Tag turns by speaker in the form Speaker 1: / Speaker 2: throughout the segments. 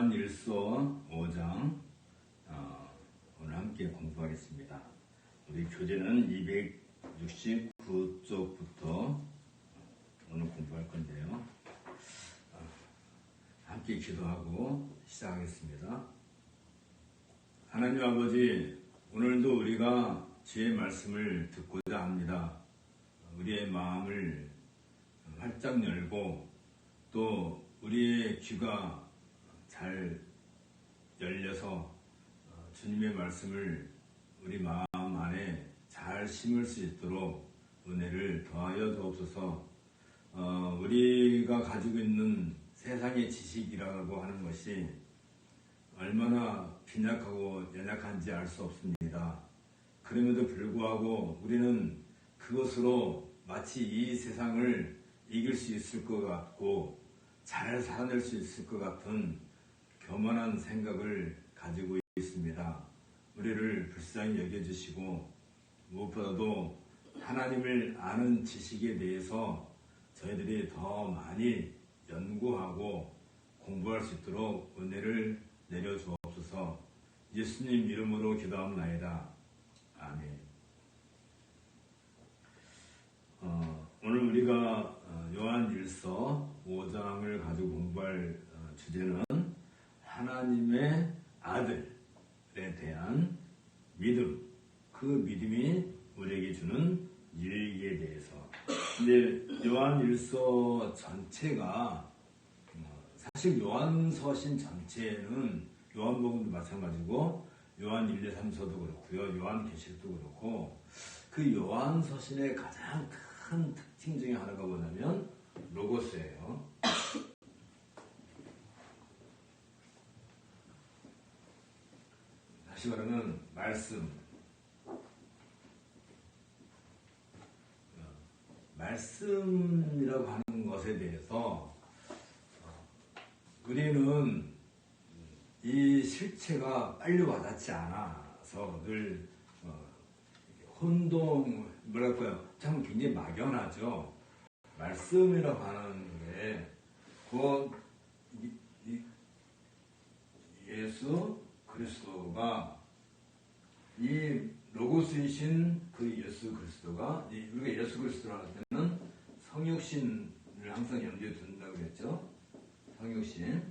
Speaker 1: 요한일서 5장 오늘 함께 공부하겠습니다. 우리 교재는 269쪽부터 오늘 공부할 건데요. 함께 기도하고 시작하겠습니다. 하나님 아버지, 오늘도 우리가 주의 말씀을 듣고자 합니다. 우리의 마음을 활짝 열고 또 우리의 귀가 잘 열려서 주님의 말씀을 우리 마음 안에 잘 심을 수 있도록 은혜를 더하여 주옵소서. 우리가 가지고 있는 세상의 지식이라고 하는 것이 얼마나 빈약하고 연약한지 알 수 없습니다. 그럼에도 불구하고 우리는 그것으로 마치 이 세상을 이길 수 있을 것 같고 잘 살아낼 수 있을 것 같은 교만한 생각을 가지고 있습니다. 우리를 불쌍히 여겨주시고 무엇보다도 하나님을 아는 지식에 대해서 저희들이 더 많이 연구하고 공부할 수 있도록 은혜를 내려주옵소서. 예수님 이름으로 기도합나이다. 아멘. 오늘 우리가 요한일서 5장을 가지고 공부할 주제는 하나님의 아들에 대한 믿음, 그 믿음이 우리에게 주는 유익에 대해서. 근데 요한일서 전체가 사실 요한서신 전체는 요한복음도 마찬가지고 요한 1, 2, 3서도 그렇고요, 요한계시록도 그렇고, 그 요한서신의 가장 큰 특징 중에 하나가 뭐냐면 로고스예요. 다시 말하면 말씀이라고 하는 것에 대해서 우리는 이 실체가 빨리 와닿지 않아서 늘 참 굉장히 막연하죠. 말씀이라고 하는 게 예수 그리스도가, 이 로고스이신 그 예수 그리스도가, 우리가 예수 그리스도라고 할 때는 성육신을 항상 염두에 둔다고 그랬죠. 성육신.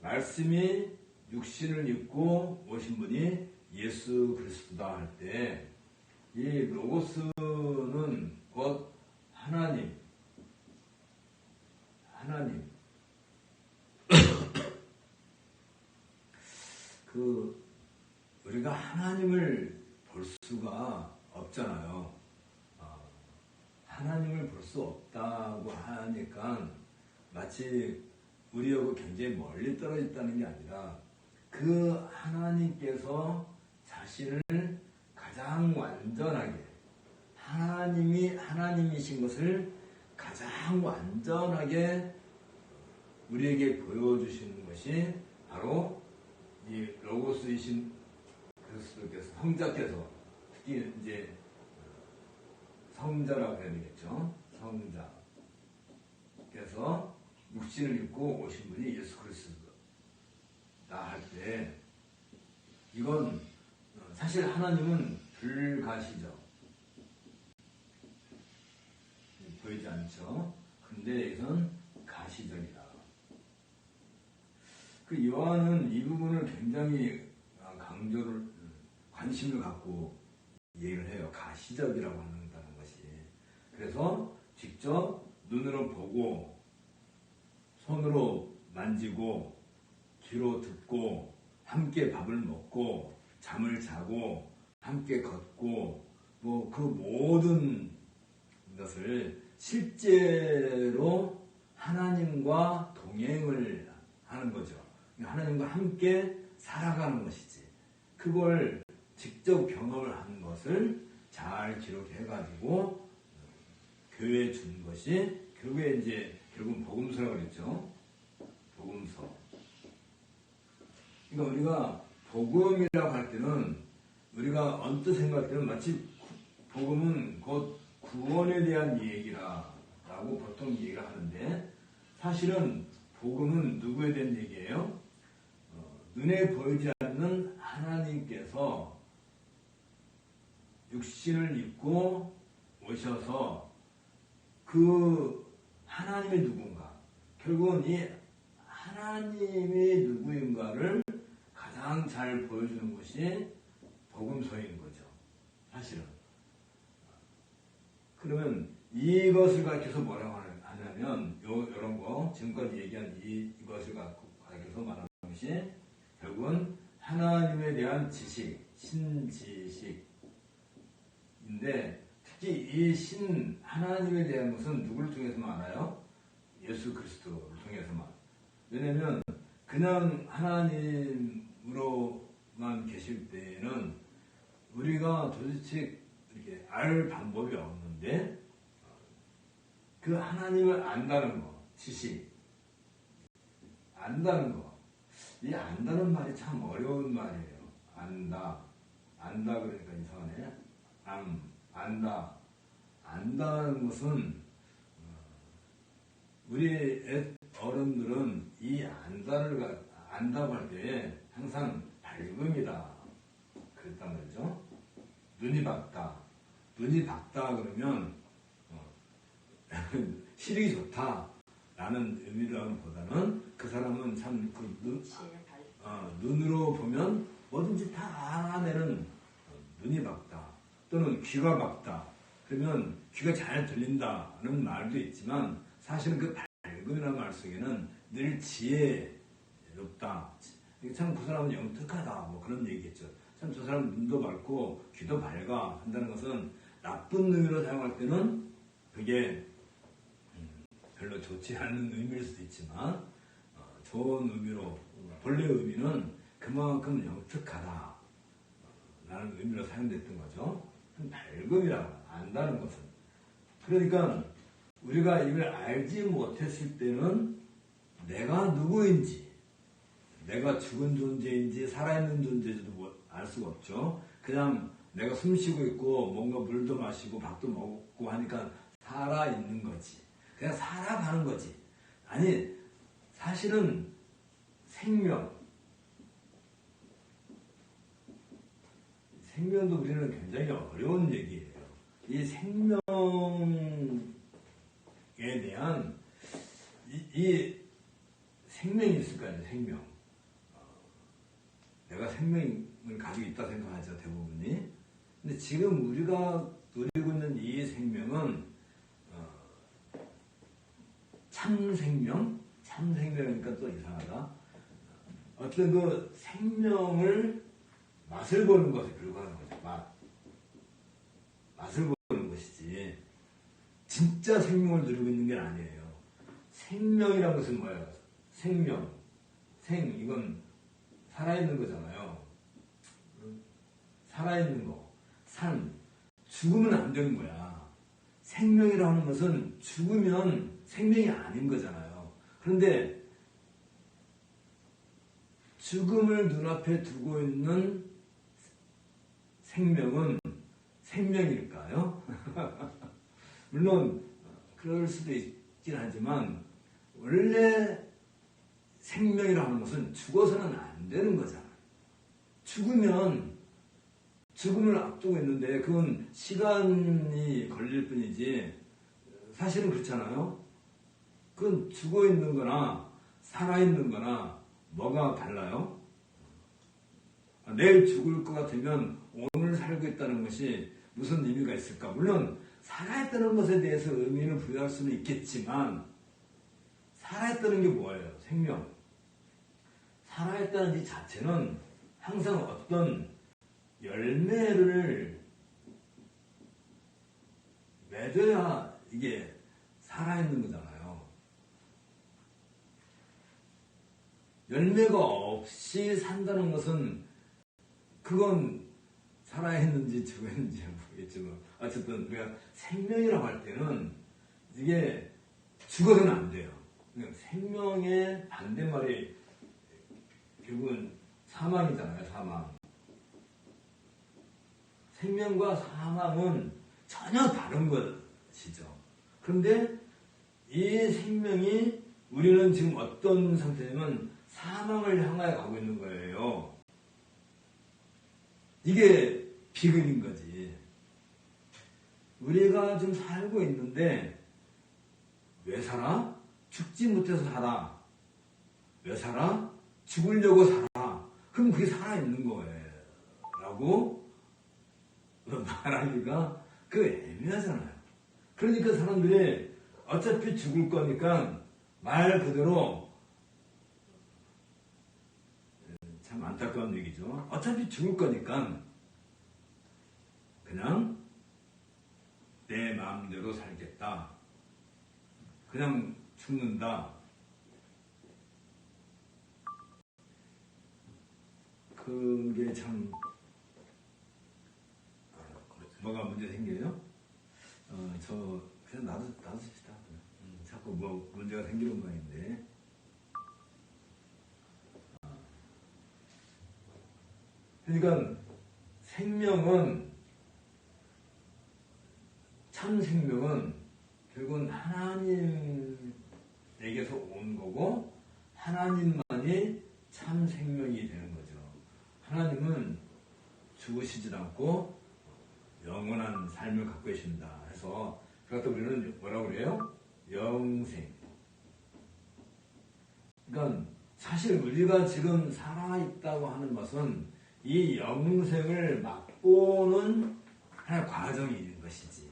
Speaker 1: 말씀이 육신을 입고 오신 분이 예수 그리스도다 할 때, 이 로고스는 곧 하나님. 우리가 하나님을 볼 수가 없잖아요. 하나님을 볼 수 없다고 하니까 마치 우리하고 굉장히 멀리 떨어져 있다는 게 아니라, 그 하나님께서 자신을 가장 완전하게, 하나님이 하나님이신 것을 가장 완전하게 우리에게 보여주시는 것이 바로 이 로고스이신 그리스도께서, 성자께서, 특히 이제 성자라고 해야 되겠죠. 성자께서 육신을 입고 오신 분이 예수 그리스도다 할 때, 이건 사실 하나님은 불가시죠. 보이지 않죠. 근데 이건 가시적이다. 그 요한은 이 부분을 굉장히 관심을 갖고 얘기를 해요. 가시적이라고 한다는 것이. 그래서 직접 눈으로 보고, 손으로 만지고, 귀로 듣고, 함께 밥을 먹고, 잠을 자고, 함께 걷고, 그 모든 것을 실제로 하나님과 동행을 하는 거죠. 하나님과 함께 살아가는 것이지. 그걸 직접 경험을 하는 것을 잘 기록해가지고 교회에 준 것이, 교회에 이제 결국은 복음서라고 그랬죠. 복음서. 그러니까 우리가 복음이라고 할 때는, 우리가 언뜻 생각할 때는 마치 복음은 곧 구원에 대한 얘기라고 보통 얘기를 하는데, 사실은 복음은 누구에 대한 얘기예요? 눈에 보이지 않는 하나님께서 육신을 입고 오셔서 그 하나님이 누군가, 결국은 이 하나님이 누구인가를 가장 잘 보여주는 것이 복음서인 거죠. 사실은. 그러면 이것을 가르쳐서 뭐라고 하냐면 이런 거 지금까지 얘기한 이것을 가르쳐서 말하는 것이 결국은 하나님에 대한 지식, 신지식인데 특히 이 하나님에 대한 것은 누구를 통해서만 알아요? 예수 그리스도를 통해서만. 왜냐면 그냥 하나님으로만 계실 때에는 우리가 도대체 이렇게 알 방법이 없는데 그 하나님을 안다는 거, 지식, 안다는 거. 이 안다는 말이 참 어려운 말이에요. 안다 그러니까 이상하네. 안다. 안다는 것은 우리 어른들은 이 안다고 할 때 항상 밝음이다 그랬단 말이죠. 눈이 밝다 그러면 시력이 좋다라는 의미라기보다는 그 사람은 참 눈으로 보면 뭐든지 다 알아내는 눈이 밝다 또는 귀가 밝다 그러면 귀가 잘 들린다는 말도 있지만 사실은 그 밝음이라는 말 속에는 늘 지혜롭다. 참 그 사람은 영특하다 뭐 그런 얘기겠죠. 참 저 사람 눈도 밝고 귀도 밝아 한다는 것은 나쁜 의미로 사용할 때는 그게 별로 좋지 않은 의미일 수도 있지만 좋은 의미로 본래 의미는 그만큼 영특하다 라는 의미로 사용됐던 거죠. 밝음이라고 안다는 것은. 그러니까 우리가 이걸 알지 못했을 때는 내가 누구인지 내가 죽은 존재인지 살아있는 존재인지도 알 수가 없죠. 그냥 내가 숨 쉬고 있고 뭔가 물도 마시고 밥도 먹고 하니까 살아있는 거지. 그냥 살아가는 거지. 아니 사실은 생명도 우리는 굉장히 어려운 얘기예요. 이 생명에 대한 이 생명이 있을 거 아니에요. 생명. 내가 생명을 가지고 있다 생각하죠. 대부분이. 근데 지금 우리가 누리고 있는 이 생명은 참생명이니까 또 이상하다. 어떤 그 생명을 맛을 보는 것에 불과한 거죠. 맛을 보는 것이지. 진짜 생명을 누리고 있는 게 아니에요. 생명이란 것은 뭐예요? 이건 살아있는 거잖아요. 살아있는 거. 죽으면 안 되는 거야. 생명이라는 것은 죽으면 생명이 아닌 거잖아요. 그런데 죽음을 눈앞에 두고 있는 생명은 생명일까요? 물론 그럴 수도 있긴 하지만 원래 생명이라는 것은 죽어서는 안 되는 거잖아요. 죽음을 앞두고 있는데 그건 시간이 걸릴 뿐이지 사실은 그렇잖아요. 그건 죽어 있는 거나 살아 있는 거나 뭐가 달라요? 내일 죽을 것 같으면 오늘 살고 있다는 것이 무슨 의미가 있을까? 물론 살아있다는 것에 대해서 의미를 부여할 수는 있겠지만 살아있다는 게 뭐예요? 생명. 살아있다는 이 자체는 항상 어떤 열매를 맺어야 이게 살아있는 거잖아요. 열매가 없이 산다는 것은 그건 살아있는지 죽었는지 모르겠지만 어쨌든 우리가 생명이라고 할 때는 이게 죽어서는 안 돼요. 생명의 반대말이 결국은 사망이잖아요. 사망. 생명과 사망은 전혀 다른 것이죠. 그런데 이 생명이 우리는 지금 어떤 상태냐면 사망을 향하여 가고 있는 거예요. 이게 비극인 거지. 우리가 지금 살고 있는데 왜 살아? 죽지 못해서 살아. 왜 살아? 죽으려고 살아. 그럼 그게 살아있는 거예요. 라고 말하기가 애매하잖아요. 그러니까 사람들이 어차피 죽을 거니까 말 그대로 참 안타까운 얘기죠. 어차피 죽을 거니까 그냥 내 마음대로 살겠다. 그냥 죽는다. 그게 참 뭐가 문제 생겨요? 저 그냥 놔둡시다. 자꾸 뭐 문제가 생기는 모양인데. 그러니까 참 생명은 결국은 하나님에게서 온 거고 하나님만이 참 생명이 되는 거죠. 하나님은 죽으시지 않고 영원한 삶을 갖고 계신다 해서 그것도 우리는 뭐라고 그래요? 영생. 그러니까 사실 우리가 지금 살아있다고 하는 것은 이 영생을 맛보는 하나의 과정이 있는 것이지.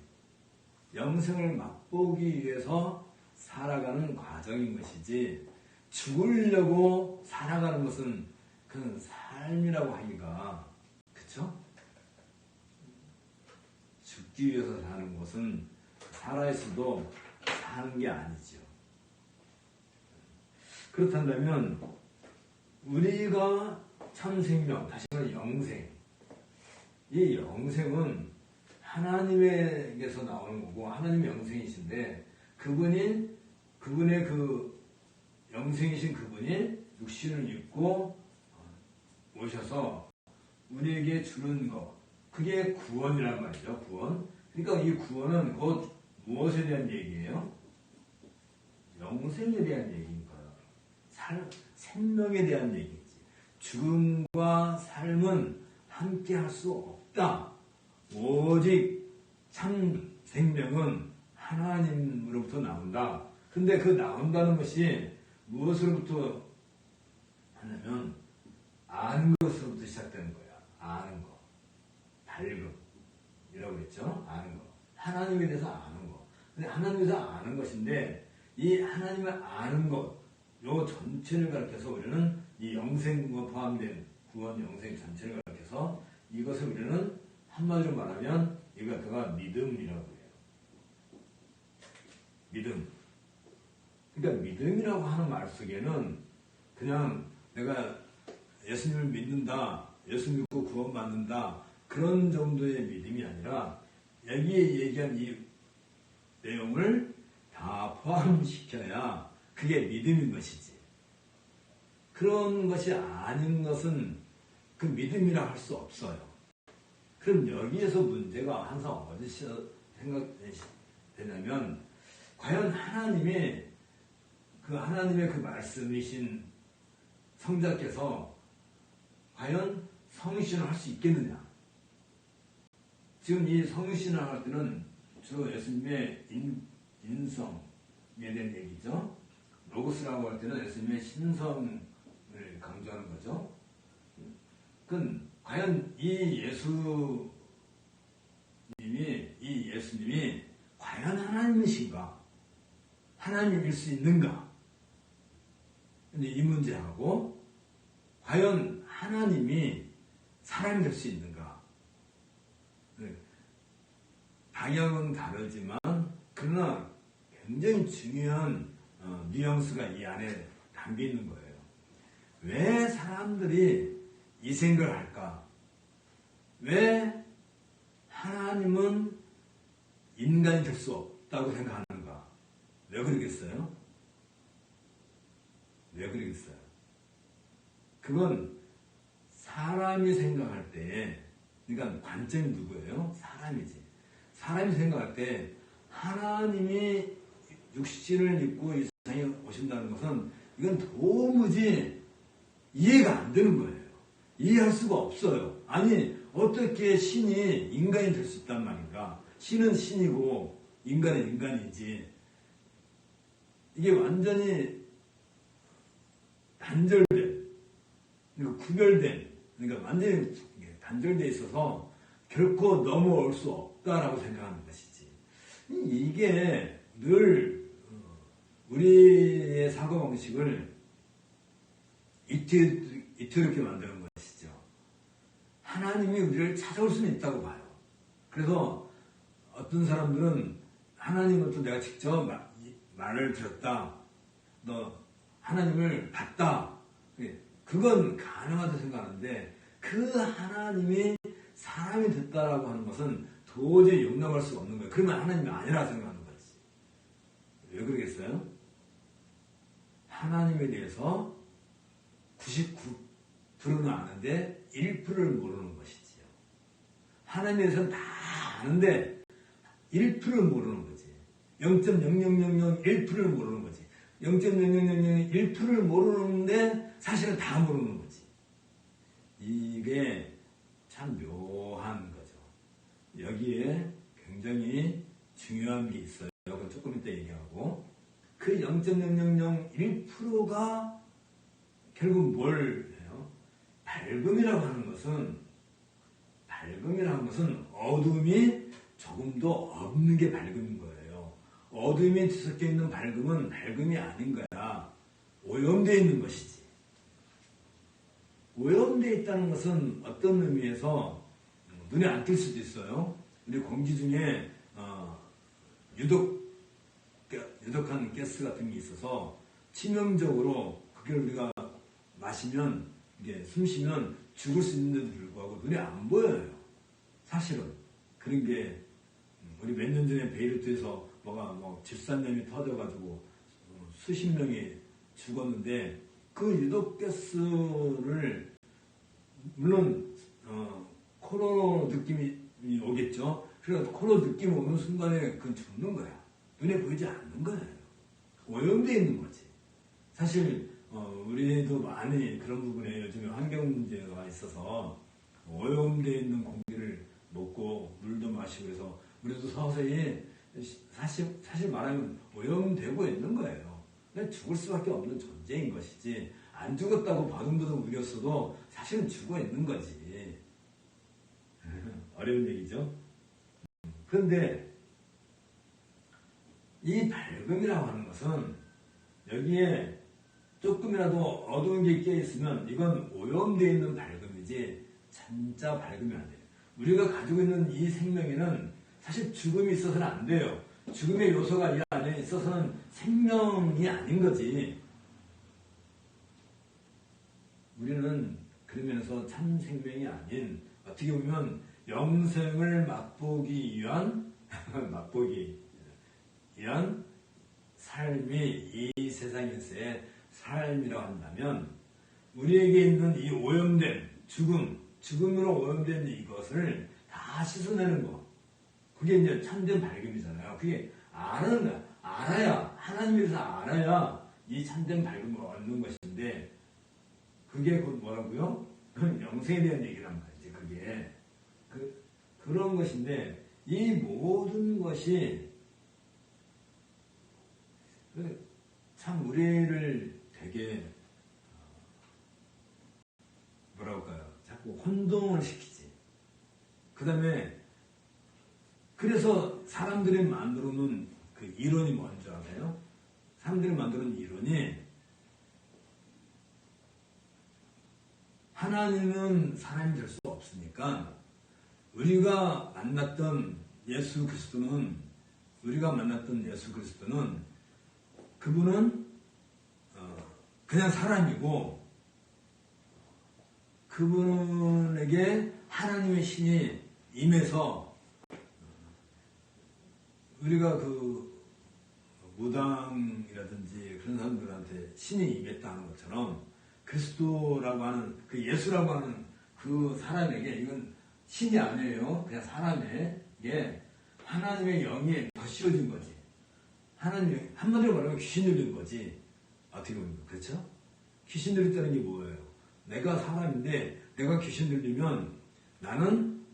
Speaker 1: 영생을 맛보기 위해서 살아가는 과정인 것이지 죽으려고 살아가는 것은 그건 삶이라고 하기가 그쵸? 죽기 위해서 사는 것은 살아있어도 사는 게 아니죠. 그렇다면 우리가 참 생명, 다시 말해 영생, 이 영생은 하나님에게서 나오는 거고 하나님의 영생이신데 그분의 그 영생이신 그분이 육신을 입고 오셔서 우리에게 주는 것, 그게 구원이란 말이죠. 구원. 그러니까 이 구원은 곧 무엇에 대한 얘기예요? 영생에 대한 얘기인 거예요. 생명에 대한 얘기지. 죽음과 삶은 함께 할 수 없다. 오직 참 생명은 하나님으로부터 나온다. 근데 그 나온다는 것이 무엇으로부터 하냐면 아는 것으로부터 시작되는 거야. 아는 거. 발금이라고 했죠. 아는 거. 하나님에 대해서 아는 거. 근데 하나님에 대해서 아는 것인데 이 하나님을 아는 것, 요 전체를 가르쳐서 우리는 이 영생과 포함된 구원 영생 전체를 가르쳐서 이것을 우리는 한마디로 말하면 이거 갖다가 믿음이라고 해요. 믿음. 그러니까 믿음이라고 하는 말 속에는 그냥 내가 예수님을 믿는다, 예수 믿고 구원받는다 그런 정도의 믿음이 아니라 여기에 얘기한 이 내용을 다 포함시켜야 그게 믿음인 것이지. 그런 것이 아닌 것은 그 믿음이라 할 수 없어요. 그럼 여기에서 문제가 항상 어디서 생각되냐면 과연 하나님의 그 말씀이신 성자께서 과연 성신을 할 수 있겠느냐? 지금 이 성신을 할 때는 저 예수님의 인성에 대한 얘기죠. 로고스라고 할 때는 예수님의 신성을 강조하는 거죠. 그건 과연 이 예수님이 과연 하나님이신가? 하나님일 수 있는가? 근데 이 문제하고 과연 하나님이 사람이 될 수 있는가? 방향은 다르지만 그러나 굉장히 중요한 뉘앙스가 이 안에 담겨 있는 거예요. 왜 사람들이 이 생각을 할까? 왜 하나님은 인간이 될 수 없다고 생각하는가? 왜 그러겠어요? 왜 그러겠어요? 그건 사람이 생각할 때, 그러니까 관점이 누구예요? 사람이지. 사람이 생각할 때 하나님이 육신을 입고 이 세상에 세상에 오신다는 것은 이건 도무지 이해가 안 되는 거예요. 이해할 수가 없어요. 아니 어떻게 신이 인간이 될 수 있단 말인가. 신은 신이고 인간은 인간이지. 이게 완전히 단절된, 그러니까 구별된, 그러니까 완전히 단절되어 있어서 결코 넘어올 수 없다라고 생각하는 것이지. 이게 늘 우리의 사고방식을 이태롭게 만드는 것이죠. 하나님이 우리를 찾아올 수는 있다고 봐요. 그래서 어떤 사람들은 하나님으로부터 내가 직접 말을 들었다. 너 하나님을 봤다. 그건 가능하다고 생각하는데 그 하나님이 사람이 됐다라고 하는 것은 도저히 용납할 수가 없는 거예요. 그러면 하나님이 아니라 생각하는 거지. 왜 그러겠어요? 하나님에 대해서 99%는 아는데 1%를 모르는 것이지요. 하나님에 대해서는 다 아는데 1%를 모르는 거지. 0.00001%를 모르는 거지. 0.00001%를 모르는데 사실은 다 모르는 거지. 이게 참 묘한 거죠. 여기에 굉장히 중요한 게 있어요. 그건 조금 이따 얘기하고. 그 0.0001%가 결국 뭘 해요? 밝음이라고 하는 것은 어둠이 조금도 없는 게 밝음인 거예요. 어둠이 뒤섞여 있는 밝음은 밝음이 아닌 거야. 오염되어 있는 것이지. 오염되어 있다는 것은 어떤 의미에서 눈에 안 띌 수도 있어요. 우리 공기 중에 유독한 가스 같은 게 있어서 치명적으로 그걸 우리가 마시면 이게 숨 쉬면 죽을 수 있는데도 불구하고 눈에 안 보여요. 사실은 그런 게 우리 몇 년 전에 베이루트에서 질산염이 터져가지고 수십 명이 죽었는데 그 유독가스를 물론 코로 느낌이 오겠죠. 그래서 코로 느낌이 오는 순간에 그건 죽는 거야. 눈에 보이지 않는 거예요. 오염되어 있는 거지. 사실 우리도 많이 그런 부분에 요즘에 환경 문제가 있어서 오염되어 있는 공기를 먹고 물도 마시고 해서 우리도 서서히 사실 말하면 오염되고 있는 거예요. 그냥 죽을 수밖에 없는 존재인 것이지 안 죽었다고 버둥버둥 우겼어도 사실은 죽어 있는 거지. 어려운 얘기죠. 그런데 이 밝음이라고 하는 것은 여기에 조금이라도 어두운 게 껴있으면 이건 오염되어 있는 밝음이지 진짜 밝음이 안 돼요. 우리가 가지고 있는 이 생명에는 사실 죽음이 있어서는 안 돼요. 죽음의 요소가 이 안에 있어서는 생명이 아닌 거지. 우리는 그러면서 참 생명이 아닌 어떻게 보면 영생을 맛보기 위한 삶이 이 세상에서의 삶이라고 한다면 우리에게 있는 이 오염된 죽음으로 오염된 이것을 다 씻어내는 거. 그게 이제 참된 밝음이잖아요. 그게 알아야 하나님에서 알아야 이 참된 밝음을 얻는 것인데 그게 곧 뭐라고요? 영생에 대한 얘기란 말이지. 그게 그런 것인데 이 모든 것이 참 우리를 되게 뭐라고 할까요? 자꾸 혼동을 시키지. 그 다음에 그래서 사람들이 만들어 놓은 그 이론이 뭔지 알아요? 사람들이 만들어 놓은 이론이 하나님은 사람이 될 수 없으니까 우리가 만났던 예수 그리스도는 그분은 그냥 사람이고 그분에게 하나님의 신이 임해서 우리가 그 무당이라든지 그런 사람들한테 신이 임했다는 것처럼 그리스도라고 하는 그 예수라고 하는 그 사람에게 이건 신이 아니에요. 그냥 사람에게 하나님의 영이 더 씌워진 거지. 하나님이 한마디로 말하면 귀신 들린 거지. 어떻게 보면 그렇죠? 귀신 들렸다는 게 뭐예요? 내가 사람인데 내가 귀신 들리면 나는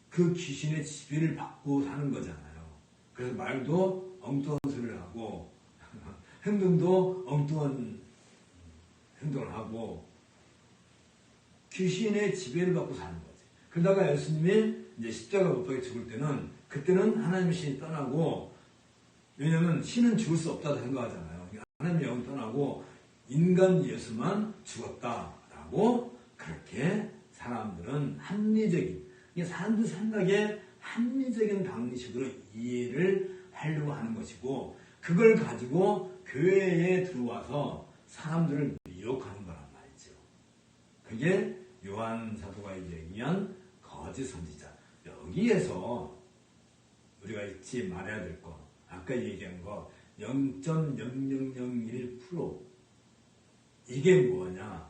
Speaker 1: 그 귀신의 지배를 받고 사는 거잖아요. 그래서 말도 엉뚱한 소리를 하고 행동도 엉뚱한 행동을 하고 귀신의 지배를 받고 사는 거지. 그러다가 예수님이 이제 십자가 못 박혀 죽을 때는 그때는 하나님의 신이 떠나고 왜냐하면 신은 죽을 수 없다고 생각하잖아요. 하나님의 영은 떠나고 인간 예수만 죽었다라고 그렇게 사람들은 합리적인 사람들 생각에 합리적인 방식으로 이해를 하려고 하는 것이고 그걸 가지고 교회에 들어와서 사람들을 미혹하는 거란 말이죠. 그게 요한 사도가 얘기한 거짓 선지자. 여기에서 우리가 잊지 말아야 될 거, 아까 얘기한 거 0.0001% 이게 뭐냐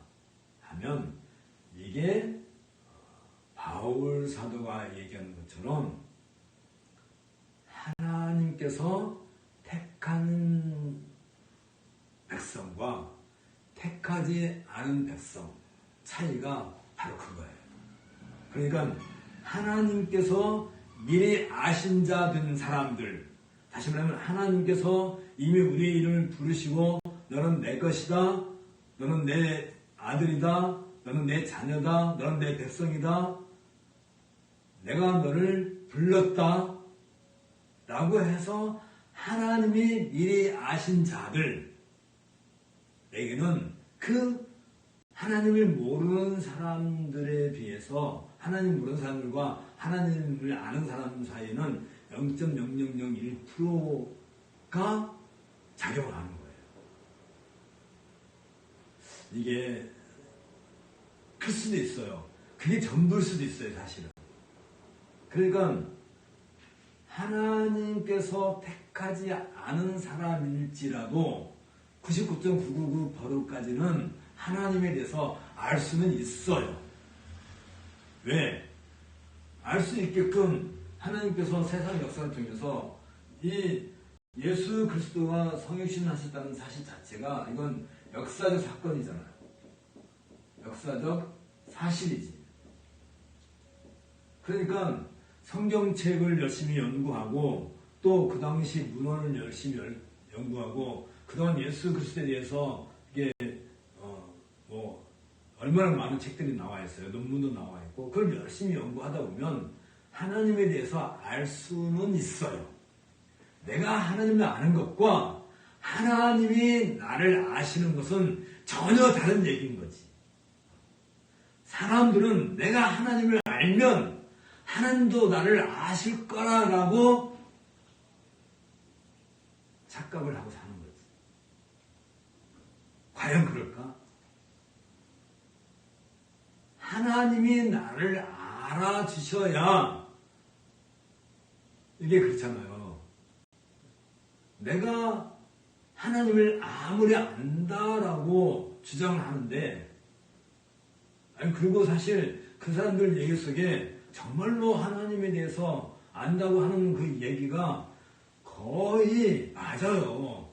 Speaker 1: 하면 이게 바울 사도가 얘기하는 것처럼 하나님께서 택한 백성과 택하지 않은 백성 차이가 바로 그거예요. 그러니까 하나님께서 미리 아신 자 된 사람들, 다시 말하면 하나님께서 이미 우리의 이름을 부르시고 너는 내 것이다, 너는 내 아들이다, 너는 내 자녀다, 너는 내 백성이다, 내가 너를 불렀다 라고 해서 하나님이 미리 아신 자들에게는 그 하나님을 모르는 사람들에 비해서 하나님 모르는 사람들과 하나님을 아는 사람 사이에는 0.0001%가 작용을 하는 거예요. 이게 클 수도 있어요. 그게 전부일 수도 있어요, 사실은. 그러니까 하나님께서 택하지 않은 사람일지라도 99.999%까지는 하나님에 대해서 알 수는 있어요. 왜? 알 수 있게끔 하나님께서 세상 역사를 통해서 이 예수 그리스도가 성육신하셨다는 사실 자체가 이건 역사적 사건이잖아요. 역사적 사실이지. 그러니까 성경책을 열심히 연구하고 또 그 당시 문헌을 열심히 연구하고 그동안 예수 그리스도에 대해서 이게 얼마나 많은 책들이 나와 있어요. 논문도 나와 있고 그걸 열심히 연구하다 보면 하나님에 대해서 알 수는 있어요. 내가 하나님을 아는 것과 하나님이 나를 아시는 것은 전혀 다른 얘기인 거지. 사람들은 내가 하나님을 알면 하나님도 나를 아실 거라고 착각을 하고 사는 거지. 과연 그럴까? 하나님이 나를 알아주셔야 이게 그렇잖아요. 내가 하나님을 아무리 안다라고 주장을 하는데 그리고 사실 그 사람들 얘기 속에 정말로 하나님에 대해서 안다고 하는 그 얘기가 거의 맞아요.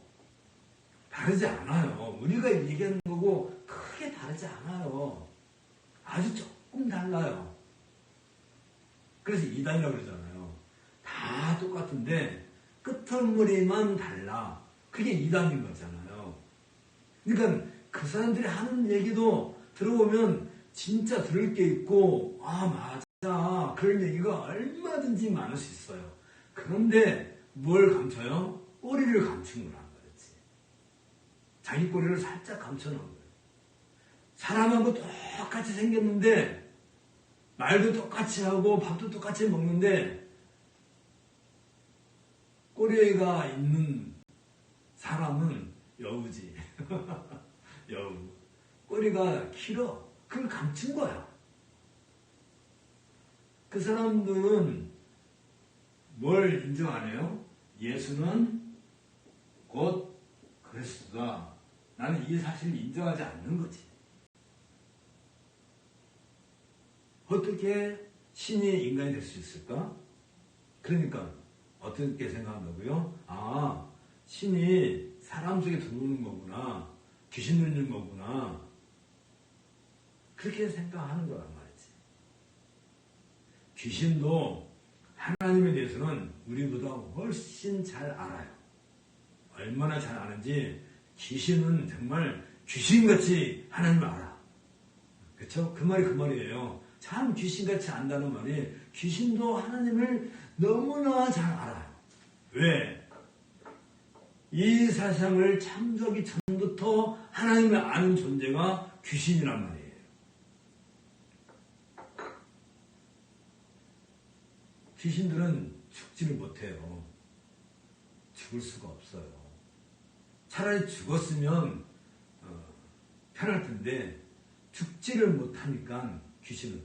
Speaker 1: 다르지 않아요. 우리가 얘기하는 거고 크게 다르지 않아요. 아주 조금 달라요. 그래서 이단이라고 그러잖아요. 다 똑같은데 끝머리만 달라. 그게 이단인 거잖아요. 그러니까 그 사람들이 하는 얘기도 들어보면 진짜 들을 게 있고 맞아. 그런 얘기가 얼마든지 많을 수 있어요. 그런데 뭘 감춰요? 꼬리를 감춘 거란 말이지. 자기 꼬리를 살짝 감춰놓은 거예요. 사람하고 똑같이 생겼는데 말도 똑같이 하고 밥도 똑같이 먹는데 꼬리가 있는 사람은 여우지. 여우. 꼬리가 길어. 그걸 감춘 거야. 그 사람들은 뭘 인정 안 해요? 예수는 곧 그리스도다. 나는 이 사실을 인정하지 않는 거지. 어떻게 신이 인간이 될 수 있을까? 그러니까 어떻게 생각한다고요? 아, 신이 사람 속에 들어오는 거구나. 귀신 들리는 거구나. 그렇게 생각하는 거란 말이지. 귀신도 하나님에 대해서는 우리보다 훨씬 잘 알아요. 얼마나 잘 아는지 귀신은 정말 귀신같이 하나님을 알아. 그쵸? 그 말이 그 말이에요. 참 귀신같이 안다는 말이 귀신도 하나님을 너무나 잘 알아요. 왜? 이 세상을 창조하기 전부터 하나님을 아는 존재가 귀신이란 말이에요. 귀신들은 죽지를 못해요. 죽을 수가 없어요. 차라리 죽었으면 편할 텐데 죽지를 못하니까 귀신은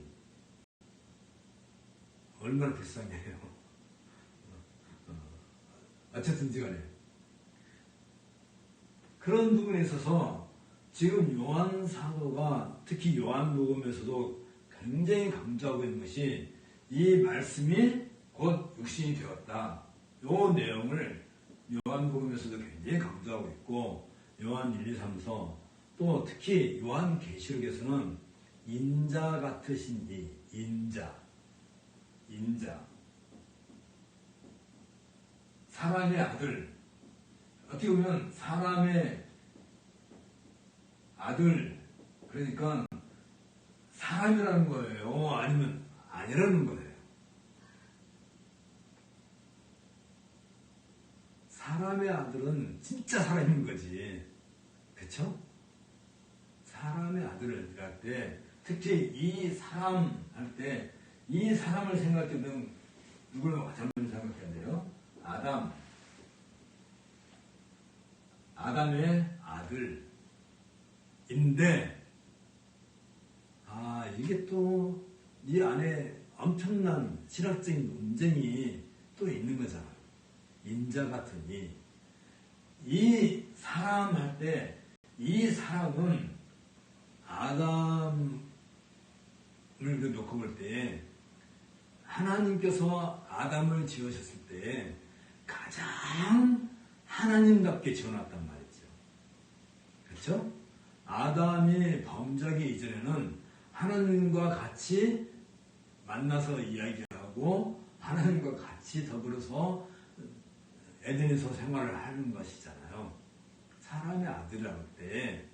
Speaker 1: 얼마나 불쌍해요. 어쨌든지 간에 그런 부분에 있어서 지금 요한 사도가 특히 요한복음에서도 굉장히 강조하고 있는 것이 이 말씀이 곧 육신이 되었다. 요 내용을 요한복음에서도 굉장히 강조하고 있고 요한 1, 2, 3, 4 또 특히 요한계시록에서는 인자 같으신 이 인자 사람의 아들 어떻게 보면 사람의 아들 그러니까 사람이라는 거예요? 아니면 아니라는 거예요? 사람의 아들은 진짜 사람인 거지. 그쵸? 사람의 아들을 할 때 특히 이 사람 할 때 이 사람을 생각할 때는 누굴 잘못 생각해야 돼요? 아담의 아들인데 이게 또 이 안에 엄청난 신학적인 논쟁이 또 있는 거잖아요. 인자 같으니 이 사람 할 때 이 사람은 아담을 놓고 볼 때 하나님께서 아담을 지으셨을 때 가장 하나님답게 지어놨단 말이죠. 그렇죠? 아담이 범죄하기 이전에는 하나님과 같이 만나서 이야기하고 하나님과 같이 더불어서 에덴에서 생활을 하는 것이잖아요. 사람의 아들이라고 할 때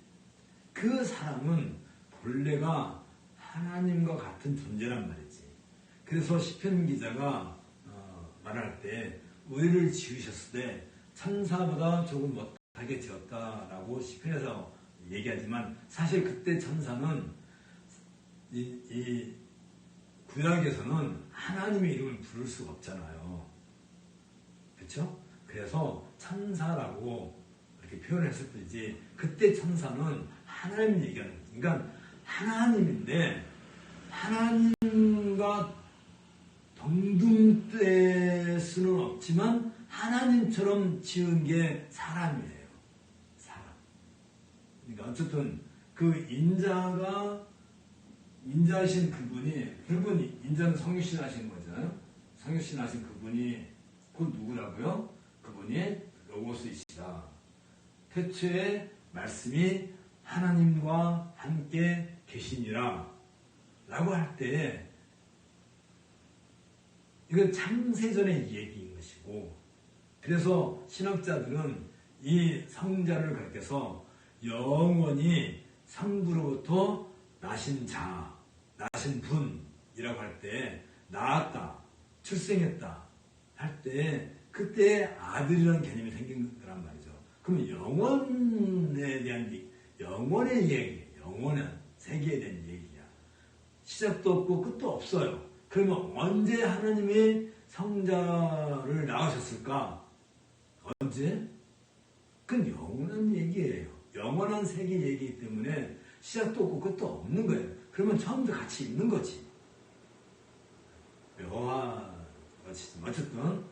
Speaker 1: 그 사람은 본래가 하나님과 같은 존재란 말이지. 그래서 시편 기자가 말할 때 우리를 지으셨을 때 천사보다 조금 못하게 지었다라고 시편에서 얘기하지만 사실 그때 천사는 이 구약에서는 하나님의 이름을 부를 수가 없잖아요. 그렇죠? 그래서 천사라고 이렇게 표현했을 뿐이지 그때 천사는 하나님 얘기하는 거죠. 그러니까 하나님인데 하나님과 동등될 수는 없지만 하나님처럼 지은 게 사람이에요. 사람. 그러니까 어쨌든 그 인자하신 그분이 결국은 인자는 성육신 하신 거잖아요. 성육신 하신 그분이 곧 누구라고요? 그분이 로고스이시다. 태초에 말씀이 하나님과 함께 계시니라 라고 할 때 이건 창세전의 얘기인 것이고 그래서 신학자들은 이 성자를 가리켜서 영원히 성부로부터 나신 자, 나신 분이라고 할 때 낳았다, 출생했다 할 때 그때 아들이라는 개념이 생긴 거란 말이죠. 그럼 영원에 대한 영원의 얘기, 영원한 세계에 대한 얘기야. 시작도 없고 끝도 없어요. 그러면 언제 하나님이 성자를 낳으셨을까? 언제? 그건 영원한 얘기예요. 영원한 세계 얘기이기 때문에 시작도 없고 끝도 없는 거예요. 그러면 처음부터 같이 있는 거지. 묘한 것이지. 어쨌든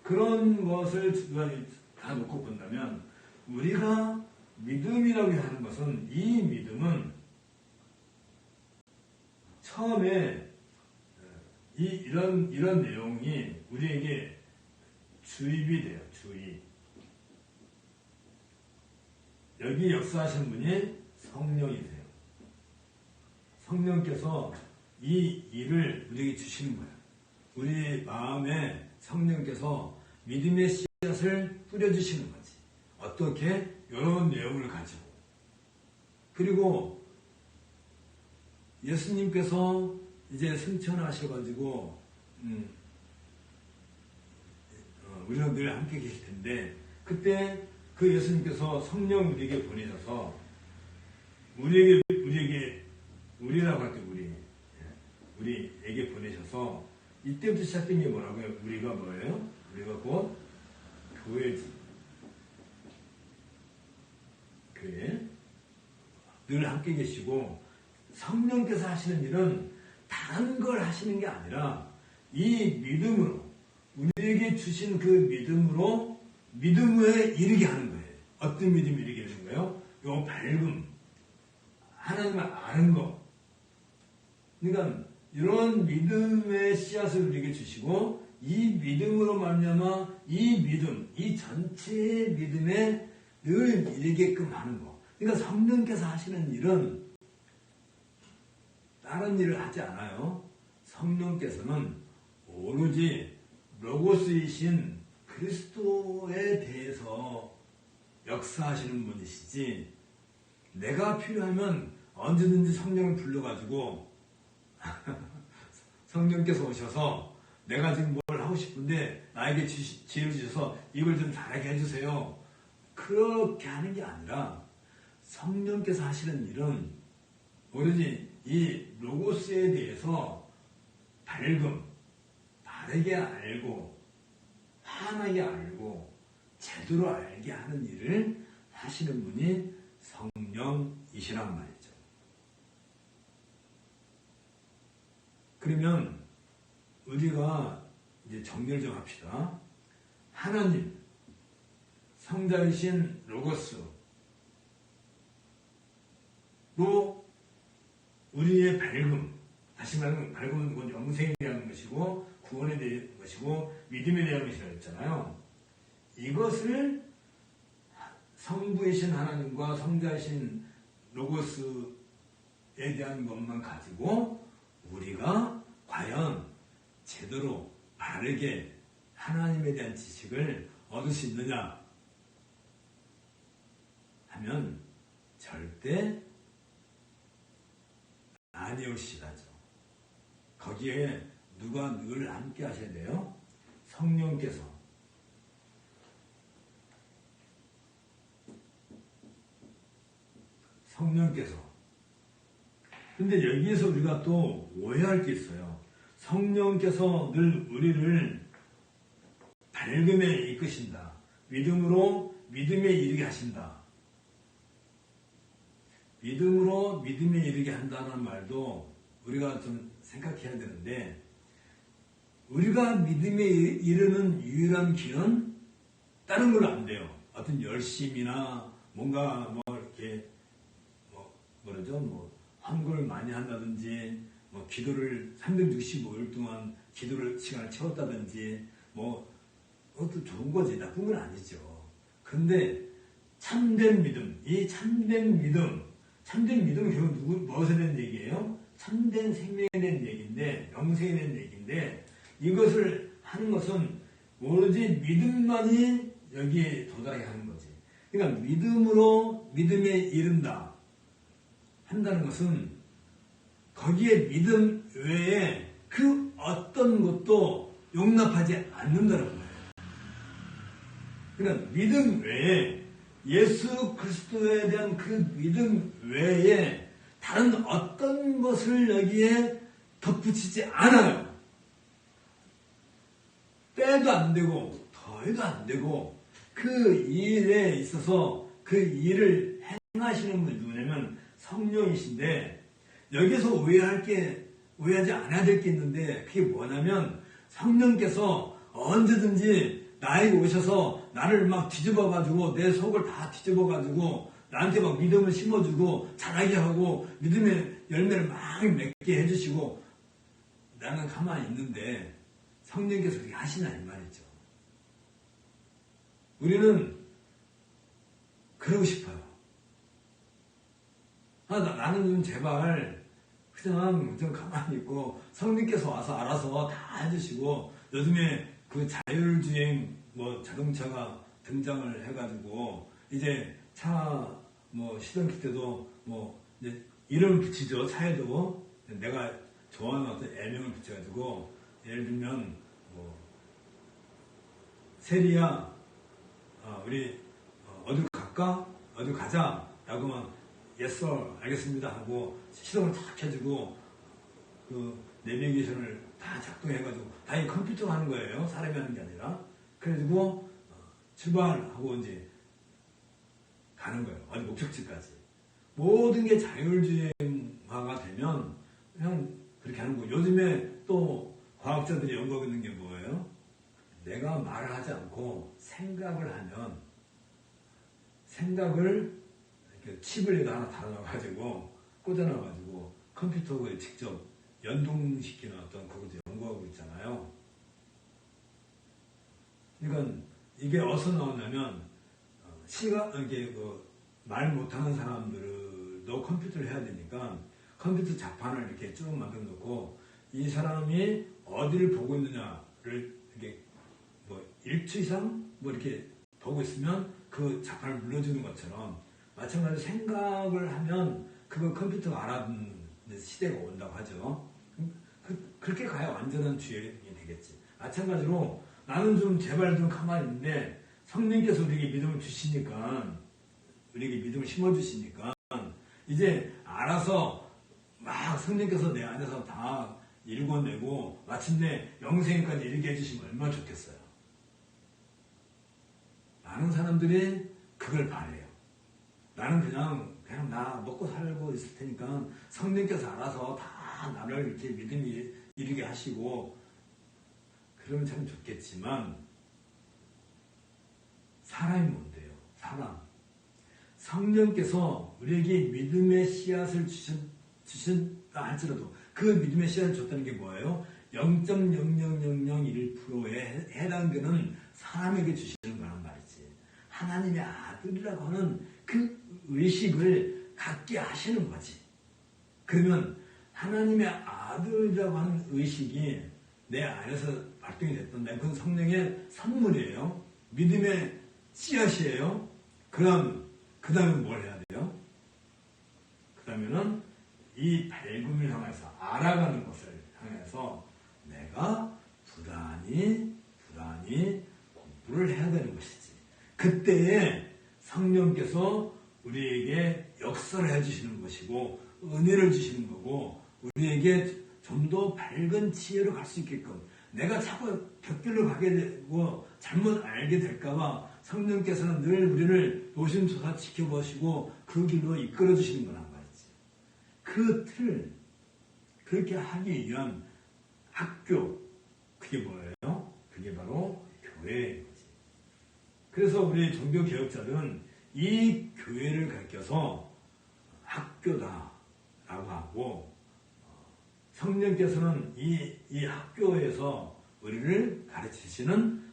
Speaker 1: 그런 것을 다 놓고 본다면 우리가 믿음이라고 하는 것은 이 믿음은 처음에 이런 내용이 우리에게 주입이 돼요. 주입. 여기 역사하신 분이 성령이세요. 성령께서 이 일을 우리에게 주시는 거예요. 우리 마음에 성령께서 믿음의 씨앗을 뿌려주시는 거지. 어떻게? 이런 내용을 가지고. 그리고 예수님께서 이제 승천하셔가지고 우리가 늘 함께 계실 텐데, 그때 그 예수님께서 성령 우리에게 보내셔서 우리라고 할 때 우리에게 보내셔서 이때부터 시작된 게 뭐라고요? 우리가 뭐예요? 우리가 곧 교회지. 교회. 늘 함께 계시고, 성령께서 하시는 일은 다른 걸 하시는 게 아니라 이 믿음으로, 우리에게 주신 그 믿음으로 믿음에 이르게 하는 거예요. 어떤 믿음이 이르게 하는 거예요? 요 밝음, 하나님을 아는 거. 그러니까 이런 믿음의 씨앗을 우리에게 주시고, 이 믿음으로 말미암아 이 믿음, 이 전체의 믿음에 늘 이르게끔 하는 거. 그러니까 성령께서 하시는 일은 다른 일을 하지 않아요. 성령께서는 오로지 로고스이신 그리스도에 대해서 역사하시는 분이시지, 내가 필요하면 언제든지 성령을 불러가지고 성령께서 오셔서 내가 지금 뭘 하고 싶은데 나에게 지혜를 주셔서 이걸 좀 잘하게 해주세요, 그렇게 하는 게 아니라 성령께서 하시는 일은 오로지 이 로고스에 대해서 밝음, 바르게 알고 환하게 알고 제대로 알게 하는 일을 하시는 분이 성령이시란 말이죠. 그러면 우리가 이제 정리를 좀 합시다. 하나님, 성자이신 로고스로 우리의 밝음, 다시 말하면 밝음은 곧 영생에 대한 것이고 구원에 대한 것이고 믿음에 대한 것이라고 했잖아요. 이것을 성부이신 하나님과 성자이신 로고스에 대한 것만 가지고 우리가 과연 제대로 바르게 하나님에 대한 지식을 얻을 수 있느냐 하면 절대 아니오시다죠. 거기에 누가 늘 함께 하셔야 돼요? 성령께서. 근데 여기에서 우리가 또 오해할 게 있어요. 성령께서 늘 우리를 밝음에 이끄신다. 믿음으로 믿음에 이르게 하신다. 믿음으로 믿음에 이르게 한다는 말도 우리가 좀 생각해야 되는데, 우리가 믿음에 이르는 유일한 길은 다른 걸로 안 돼요. 어떤 열심이나 뭔가 이렇게 헌금을 많이 한다든지 기도를 365일 동안 기도를 시간을 채웠다든지 그것도 좋은 거지, 나쁜 건 아니죠. 근데 참된 믿음, 이 참된 믿음은 결국 무엇에 대한 얘기예요? 참된 생명에 대한 얘기인데, 영생에 대한 얘기인데, 이것을 하는 것은 오로지 믿음만이 여기에 도달하게 하는 거지. 그러니까 믿음으로 믿음에 이른다 한다는 것은 거기에 믿음 외에 그 어떤 것도 용납하지 않는다는 거예요. 그러니까 믿음 외에, 예수 그리스도에 대한 그 믿음 외에 다른 어떤 것을 여기에 덧붙이지 않아요. 빼도 안 되고 더해도 안 되고, 그 일에 있어서 그 일을 행하시는 분이 누구냐면 성령이신데, 여기서 오해하지 않아야 될 게 있는데, 그게 뭐냐면 성령께서 언제든지 나에게 오셔서 나를 막 뒤집어가지고, 내 속을 다 뒤집어가지고 나한테 막 믿음을 심어주고 자라게 하고 믿음의 열매를 막 맺게 해주시고, 나는 가만히 있는데 성령께서 그렇게 하시나 이 말이죠. 우리는 그러고 싶어요. 나는 좀 제발 그냥 좀 가만히 있고 성령께서 와서 알아서 다 해주시고, 요즘에 그 자율주행 뭐 자동차가 등장을 해가지고 이제 차 뭐 시동킬 때도 뭐 이제 이름을 붙이죠. 차에도 내가 좋아하는 어떤 애명을 붙여가지고, 예를 들면 뭐 세리야, 우리 어디 갈까? 어디 가자 라고 하면 yes sir 알겠습니다 하고 시동을 탁 켜주고 그 내비게이션을 다 작동해가지고, 다 이 컴퓨터가 하는 거예요. 사람이 하는 게 아니라. 그래가지고 출발하고 이제 가는 거예요. 어디 목적지까지. 모든 게 자율주행화가 되면 그냥 그렇게 하는 거예요. 요즘에 또 과학자들이 연구하고 있는 게 뭐예요? 내가 말을 하지 않고 생각을 하면, 생각을 이렇게 칩을 여기다 하나 달아놔가지고 꽂아놔가지고 컴퓨터에 직접 연동시키는 어떤 그것도 연구하고 있잖아요. 그러니까 이게 어디서 나오냐면, 이게 말 못하는 사람들도 컴퓨터를 해야 되니까 컴퓨터 자판을 이렇게 쭉 만들어 놓고, 이 사람이 어디를 보고 있느냐를 이렇게 뭐 1초 이상 뭐 이렇게 보고 있으면 그 자판을 눌러주는 것처럼, 마찬가지로 생각을 하면 그걸 컴퓨터가 알아듣는 시대가 온다고 하죠. 그렇게 가야 완전한 주행이 되겠지. 마찬가지로 나는 좀 제발 좀 가만히 있는데 성령께서 우리에게 믿음을 주시니까, 우리에게 믿음을 심어주시니까 이제 알아서 막 성령께서 내 안에서 다 읽어내고 마침내 영생까지 이르게 해주시면 얼마나 좋겠어요. 많은 사람들이 그걸 바래요. 나는 그냥 나 먹고 살고 있을 테니까 성령께서 알아서 다 나를 이렇게 믿음이 이르게 하시고 그러면 참 좋겠지만, 사람이 뭔데요? 사람. 성령께서 우리에게 믿음의 씨앗을 주신다 할지라도 그 믿음의 씨앗을 줬다는 게 뭐예요? 0.00001%에 해당되는 사람에게 주시는 거란 말이지. 하나님의 아들이라고 하는 그 의식을 갖게 하시는 거지. 그러면 하나님의 아들이라고 하는 의식이 내 안에서 발동이 됐던데, 그건 성령의 선물이에요. 믿음의 씨앗이에요. 그럼 그 다음에 뭘 해야 돼요? 그 다음에는 이 밝음을 향해서, 알아가는 것을 향해서 내가 부단히 공부를 해야 되는 것이지. 그때에 성령께서 우리에게 역사를 해주시는 것이고 은혜를 주시는 거고, 우리에게 좀 더 밝은 지혜로 갈 수 있게끔, 내가 자꾸 곁길로 가게 되고 잘못 알게 될까봐 성령께서는 늘 우리를 노심초사 지켜보시고 그 길로 이끌어 주시는 거란 말이지. 그 틀, 그렇게 하기 위한 학교, 그게 뭐예요? 그게 바로 교회인 거지. 그래서 우리 종교개혁자들은 이 교회를 가르쳐서 학교다라고 하고, 성령께서는 이 학교에서 우리를 가르치시는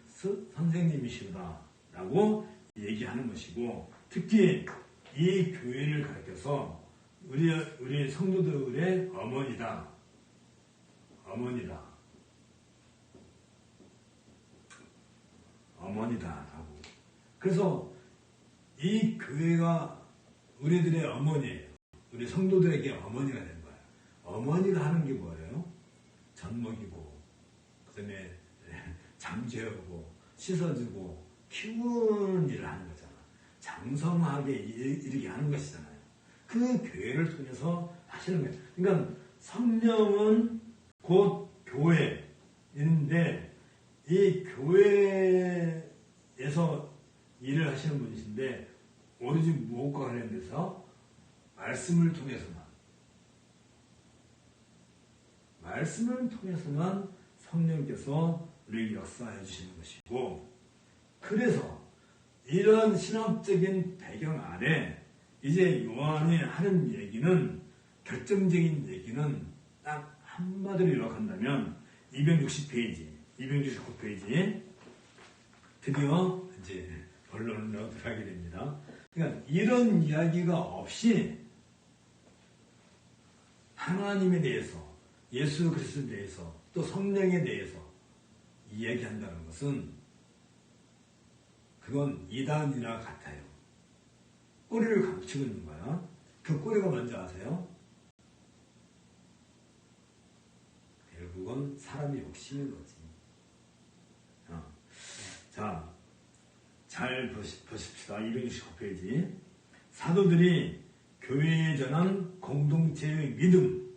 Speaker 1: 선생님이시다라고 얘기하는 것이고, 특히 이 교회를 가르쳐서 우리 성도들의 어머니다라고. 그래서 이 교회가 우리들의 어머니예요. 우리 성도들에게 어머니가 된 거예요. 어머니가 하는 게 뭐예요? 젖 먹이고, 그 다음에 잠재우고, 씻어주고, 키우는 일을 하는 거잖아. 장성하게 이르게 하는 것이잖아요. 그 교회를 통해서 하시는 거예요. 그러니까 성령은 곧 교회인데, 이 교회에서 일을 하시는 분이신데, 오로지 무엇과 관련돼서? 말씀을 통해서만 성령께서 우리에게 역사해 주시는 것이고, 그래서 이런 신학적인 배경 아래 이제 요한이 하는 얘기는, 결정적인 얘기는 딱 한마디로 요약한다면 269페이지 드디어 이제 본론으로 들어가게 됩니다. 그러니까 이런 이야기가 없이 하나님에 대해서, 예수 그리스도에 대해서, 또 성령에 대해서 이야기한다는 것은 그건 이단이나 같아요. 꼬리를 감추고 있는 거야. 그 꼬리가 뭔지 아세요? 결국은 사람의 욕심인 거지. 자, 잘 보십시다. 269페이지. 사도들이 교회에 전한 공동체의 믿음.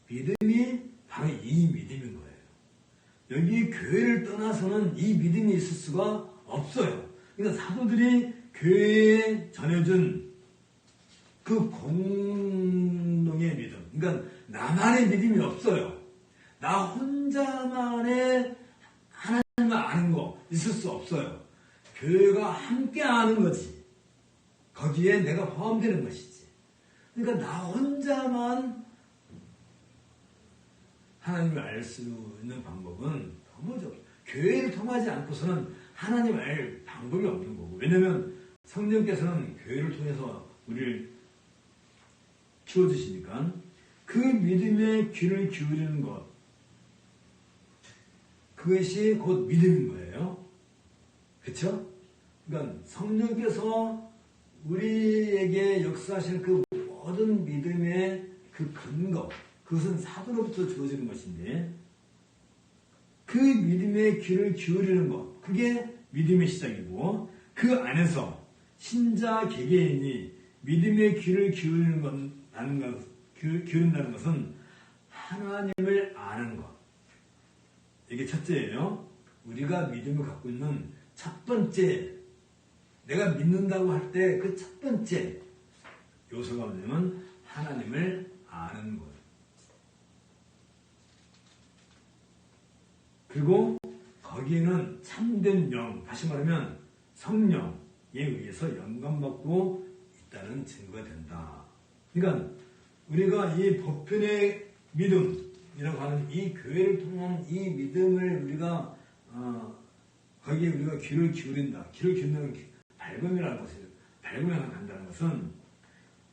Speaker 1: 믿음이 바로 이 믿음인 거예요. 여기 교회를 떠나서는 이 믿음이 있을 수가 없어요. 그러니까 사도들이 교회에 전해준 그 공동의 믿음. 그러니까 나만의 믿음이 없어요. 나 혼자만의 하나님을 아는 거 있을 수 없어요. 교회가 함께 아는 거지. 거기에 내가 포함되는 것이지. 그러니까 나 혼자만 하나님을 알 수 있는 방법은 도무지 없어요. 교회를 통하지 않고서는 하나님을 알 방법이 없는 거고. 왜냐하면 성령께서는 교회를 통해서 우리를 키워주시니까 그 믿음에 귀를 기울이는 것, 그것이 곧 믿음인 거예요. 그렇죠? 그러니까 성령께서 우리에게 역사하시는 그 모든 믿음의 그 근거, 그것은 사도로부터 주어지는 것인데 그 믿음에 귀를 기울이는 것, 그게 믿음의 시작이고 그 안에서 신자 개개인이 믿음의 귀를 기울인다는 것은 하나님을 아는 것. 이게 첫째예요. 우리가 믿음을 갖고 있는 첫 번째, 내가 믿는다고 할 때 그 첫 번째 요소가 뭐냐면 하나님을 아는 것. 그리고 거기에는 참된 영, 다시 말하면 성령에 의해서 영감받고 있다는 증거가 된다. 그러니까 우리가 이 보편의 믿음이라고 하는 이 교회를 통한 이 믿음을 우리가 거기에 우리가 귀를 기울인다. 귀를 기울이는 발금이라는 것이에요. 발금에 간다는 것은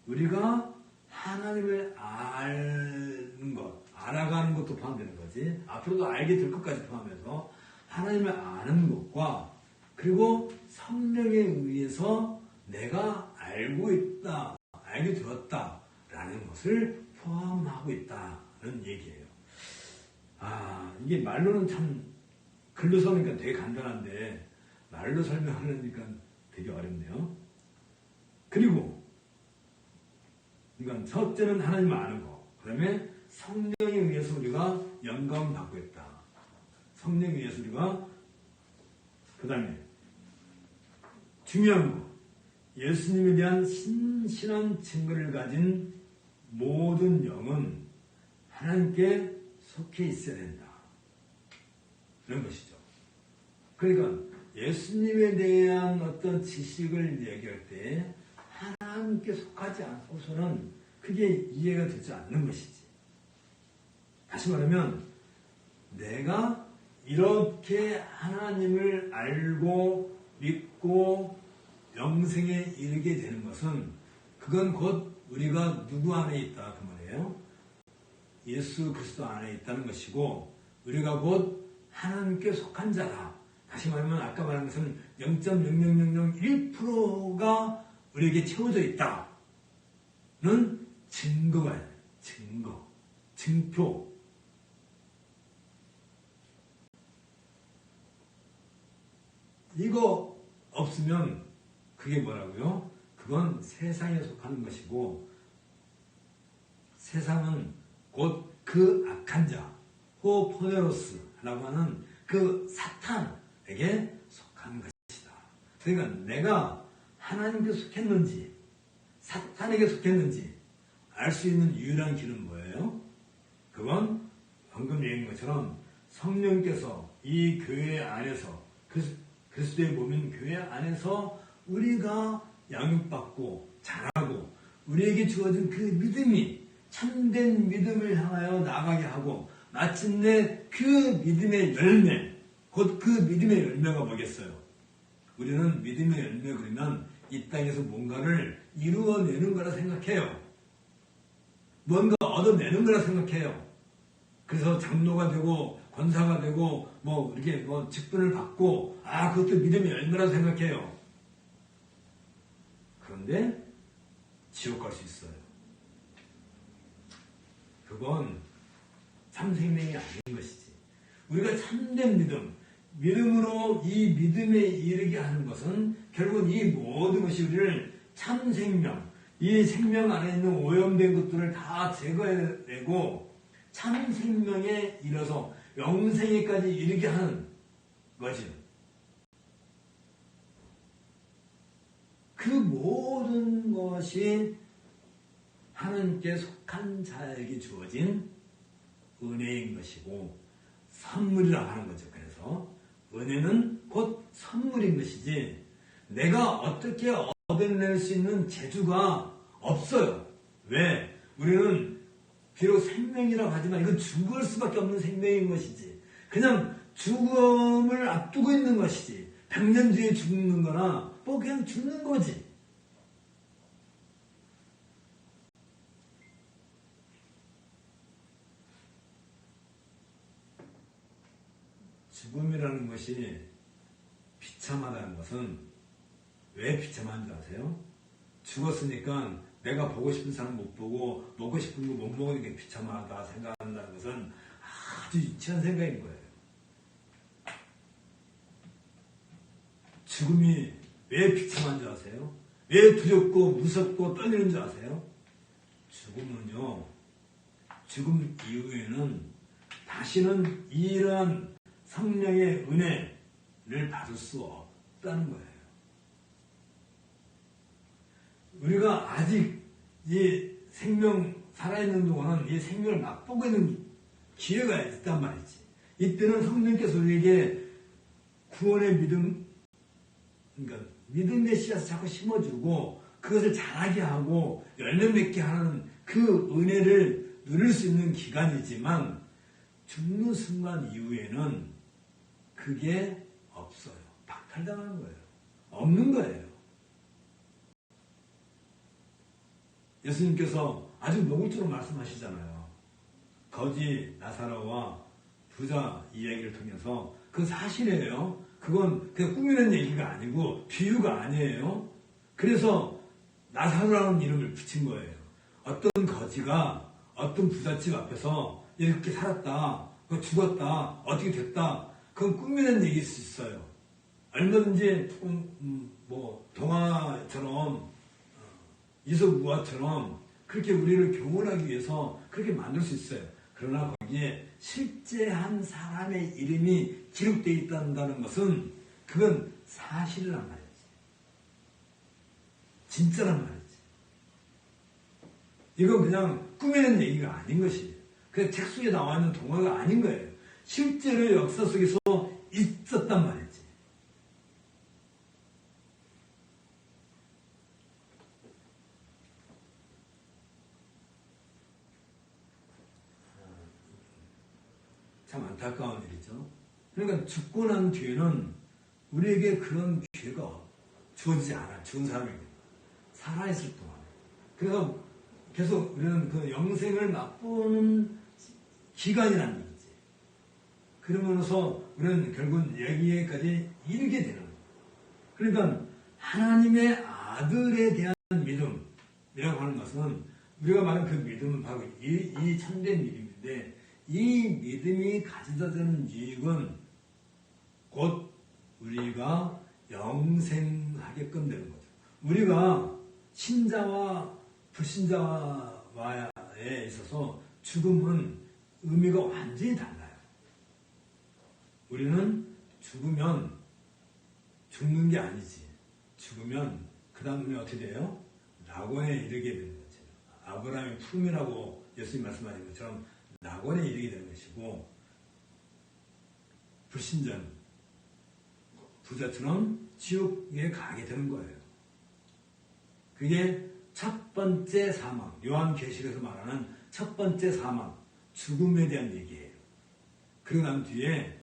Speaker 1: 우리가 하나님을 아는 것, 알아가는 것도 포함되는 거지. 앞으로도 알게 될 것까지 포함해서 하나님을 아는 것과 그리고 성령에 의해서 내가 알고 있다, 알게 되었다라는 것을 포함하고 있다는 얘기예요. 이게 말로는 참 글로 써니까 되게 간단한데 말로 설명하려니까 되게 어렵네요. 그리고 그러니까 첫째는 하나님을 아는 거. 그 다음에 성령에 의해서 우리가 영감을 받고 있다. 성령에 의해서 우리가 그 다음에 중요한 거. 예수님에 대한 신실한 증거를 가진 모든 영은 하나님께 속해 있어야 된다. 이런 것이죠. 그러니까 예수님에 대한 어떤 지식을 얘기할 때 하나님께 속하지 않고서는 그게 이해가 되지 않는 것이지. 다시 말하면 내가 이렇게 하나님을 알고 믿고 영생에 이르게 되는 것은 그건 곧 우리가 누구 안에 있다 그 말이에요. 예수 그리스도 안에 있다는 것이고 우리가 곧 하나님께 속한 자다. 다시 말하면 아까 말한 것은 0.00001%가 우리에게 채워져 있다는 증거가 증거, 증표. 이거 없으면 그게 뭐라고요? 그건 세상에 속하는 것이고 세상은 곧 그 악한 자, 호포네로스라고 하는 그 사탄에게 속한 것이다. 그러니까 내가 하나님께 속했는지 사탄에게 속했는지 알 수 있는 유일한 길은 뭐예요? 그건 방금 얘기한 것처럼 성령께서 이 교회 안에서 그리스도의 몸인 교회 안에서 우리가 양육받고 자라고 우리에게 주어진 그 믿음이 참된 믿음을 향하여 나가게 하고 마침내 그 믿음의 열매, 곧 그 믿음의 열매가 뭐겠어요? 우리는 믿음의 열매 그러면 이 땅에서 뭔가를 이루어내는 거라 생각해요. 뭔가 얻어내는 거라 생각해요. 그래서 장로가 되고 권사가 되고 뭐 이렇게 뭐 직분을 받고 그것도 믿음의 열매라 생각해요. 그런데 지옥 갈 수 있어요. 그건 참 생명이 아닌 것이지. 우리가 참된 믿음으로 이 믿음에 이르게 하는 것은 결국 이 모든 것이 우리를 참 생명, 이 생명 안에 있는 오염된 것들을 다 제거해내고 참 생명에 이르러서 영생에까지 이르게 하는 것이죠. 그 모든 것이 하나님께 속한 자에게 주어진 은혜인 것이고 선물이라고 하는 거죠. 그래서 은혜는 곧 선물인 것이지 내가 어떻게 얻어낼 수 있는 재주가 없어요. 왜? 우리는 비록 생명이라고 하지만 이건 죽을 수밖에 없는 생명인 것이지. 그냥 죽음을 앞두고 있는 것이지. 100년 뒤에 죽는 거나 뭐 그냥 죽는 거지. 죽음이라는 것이 비참하다는 것은 왜 비참한 줄 아세요? 죽었으니까 내가 보고 싶은 사람 못 보고 먹고 싶은 거 못 먹는 게 비참하다 생각한다는 것은 아주 유치한 생각인 거예요. 죽음이 왜 비참한 줄 아세요? 왜 두렵고 무섭고 떨리는 줄 아세요? 죽음은요, 죽음 이후에는 다시는 이러한 성령의 은혜를 받을 수 없다는 거예요. 우리가 아직 이 생명 살아있는 동안은 이 생명을 맛보고 있는 기회가 있단 말이지. 이때는 성령께서 우리에게 구원의 믿음, 그러니까 믿음의 씨앗을 자꾸 심어주고 그것을 자라게 하고 열매 맺게 하는 그 은혜를 누릴 수 있는 기간이지만 죽는 순간 이후에는 그게 없어요. 박탈당하는 거예요. 없는 거예요. 예수님께서 아주 노골적으로 말씀하시잖아요. 거지 나사로와 부자 이야기를 통해서 그 사실이에요. 그건 그냥 꾸미는 얘기가 아니고 비유가 아니에요. 그래서 나사로라는 이름을 붙인 거예요. 어떤 거지가 어떤 부잣집 앞에서 이렇게 살았다, 죽었다, 어떻게 됐다, 그건 꾸미는 얘기일 수 있어요. 얼마든지 뭐 동화처럼 이솝우화처럼 그렇게 우리를 교훈하기 위해서 그렇게 만들 수 있어요. 그러나 거기에 실제 한 사람의 이름이 기록되어 있다는 것은 그건 사실이란 말이지. 진짜란 말이지. 이건 그냥 꾸미는 얘기가 아닌 것이에요. 그냥 책 속에 나와 있는 동화가 아닌 거예요. 실제로 역사 속에서 있었단 말이지. 참 안타까운 일이죠. 그러니까 죽고 난 뒤에는 우리에게 그런 기회가 주어지지 않아. 죽은 사람에게. 살아있을 동안. 그래서 계속 우리는 그 영생을 맛보는 기간이라는 얘기지. 그러면서 우리는 결국은 여기에까지 이르게 되는 거예요. 그러니까 하나님의 아들에 대한 믿음이라고 하는 것은 우리가 말하는 그 믿음은 바로 이 참된 믿음인데 이 믿음이 가져다 주는 유익은 곧 우리가 영생하게끔 되는 거죠. 우리가 신자와 불신자와에 있어서 죽음은 의미가 완전히 달라요. 우리는 죽으면 죽는 게 아니지. 죽으면 그 다음에 어떻게 돼요? 낙원에 이르게 되는 거죠. 아브라함의 품이라고 예수님 말씀하신 것처럼 낙원에 이르게 되는 것이고, 불신자는 부자처럼 지옥에 가게 되는 거예요. 그게 첫 번째 사망, 요한계시록에서 말하는 첫 번째 사망, 죽음에 대한 얘기예요. 그러고 난 뒤에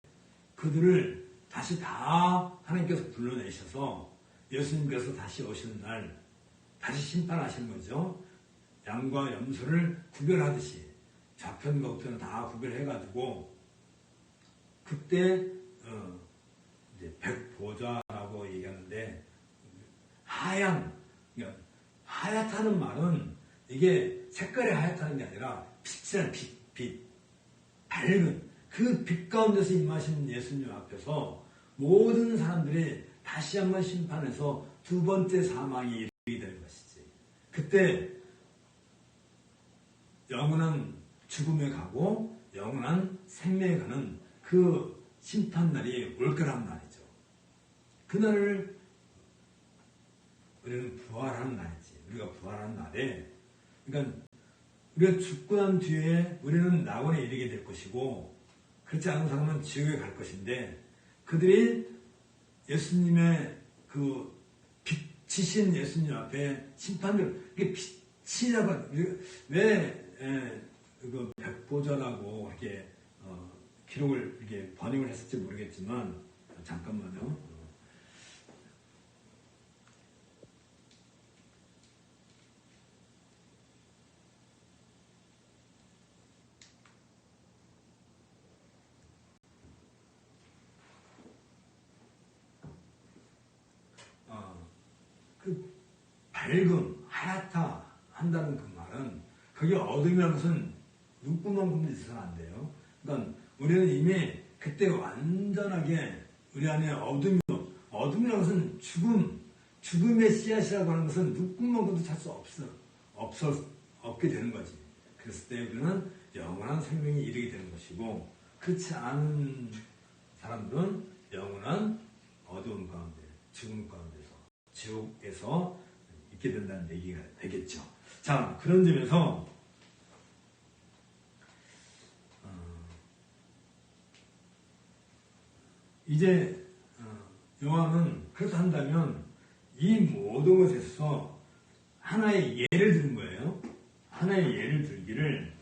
Speaker 1: 그들을 다시 다 하나님께서 불러내셔서 예수님께서 다시 오시는 날 다시 심판하시는 거죠. 양과 염소를 구별하듯이 좌편과 우편을 다 구별해가지고 그때 이제 백보좌라고 얘기하는데 그러니까 하얗다는 말은 이게 색깔이 하얗다는 게 아니라 빛이라는 빛, 밝은 그 빛 가운데서 임하신 예수님 앞에서 모든 사람들이 다시 한번 심판해서 두 번째 사망이 이르게 되는 것이지. 그때 영원한 죽음에 가고 영원한 생명에 가는 그 심판날이 올 거란 말이죠. 그날을 우리는 부활하는 날이지. 우리가 부활하는 날에 그러니까 우리가 죽고 난 뒤에 우리는 낙원에 이르게 될 것이고 그렇지 않은 사람은 지옥에 갈 것인데 그들이 예수님의 그 빛이신 예수님 앞에 심판을 이게 빛이라고 왜 그 백보좌라고 이렇게 기록을 이렇게 번역을 했을지 모르겠지만 잠깐만요. 그 밝음, 하얗다 한다는 그 말은 그게 어둠이라는 것은 눈구멍도 있어서는 안 돼요. 그러니까 우리는 이미 그때 완전하게 우리 안에 어둠이라는 것은 죽음의 씨앗이라고 하는 것은 눈구멍도 찾을 수 없게 되는 거지. 그랬을 때 우리는 영원한 생명이 이르게 되는 것이고 그렇지 않은 사람들은 영원한 어두운 가운데, 죽음 가운데서 지옥에서 있게 된다는 얘기가 되겠죠. 자, 그런 점에서 이제 요한은 그렇다 한다면 이 모든 것에서 하나의 예를 드는 거예요. 하나의 예를 들기를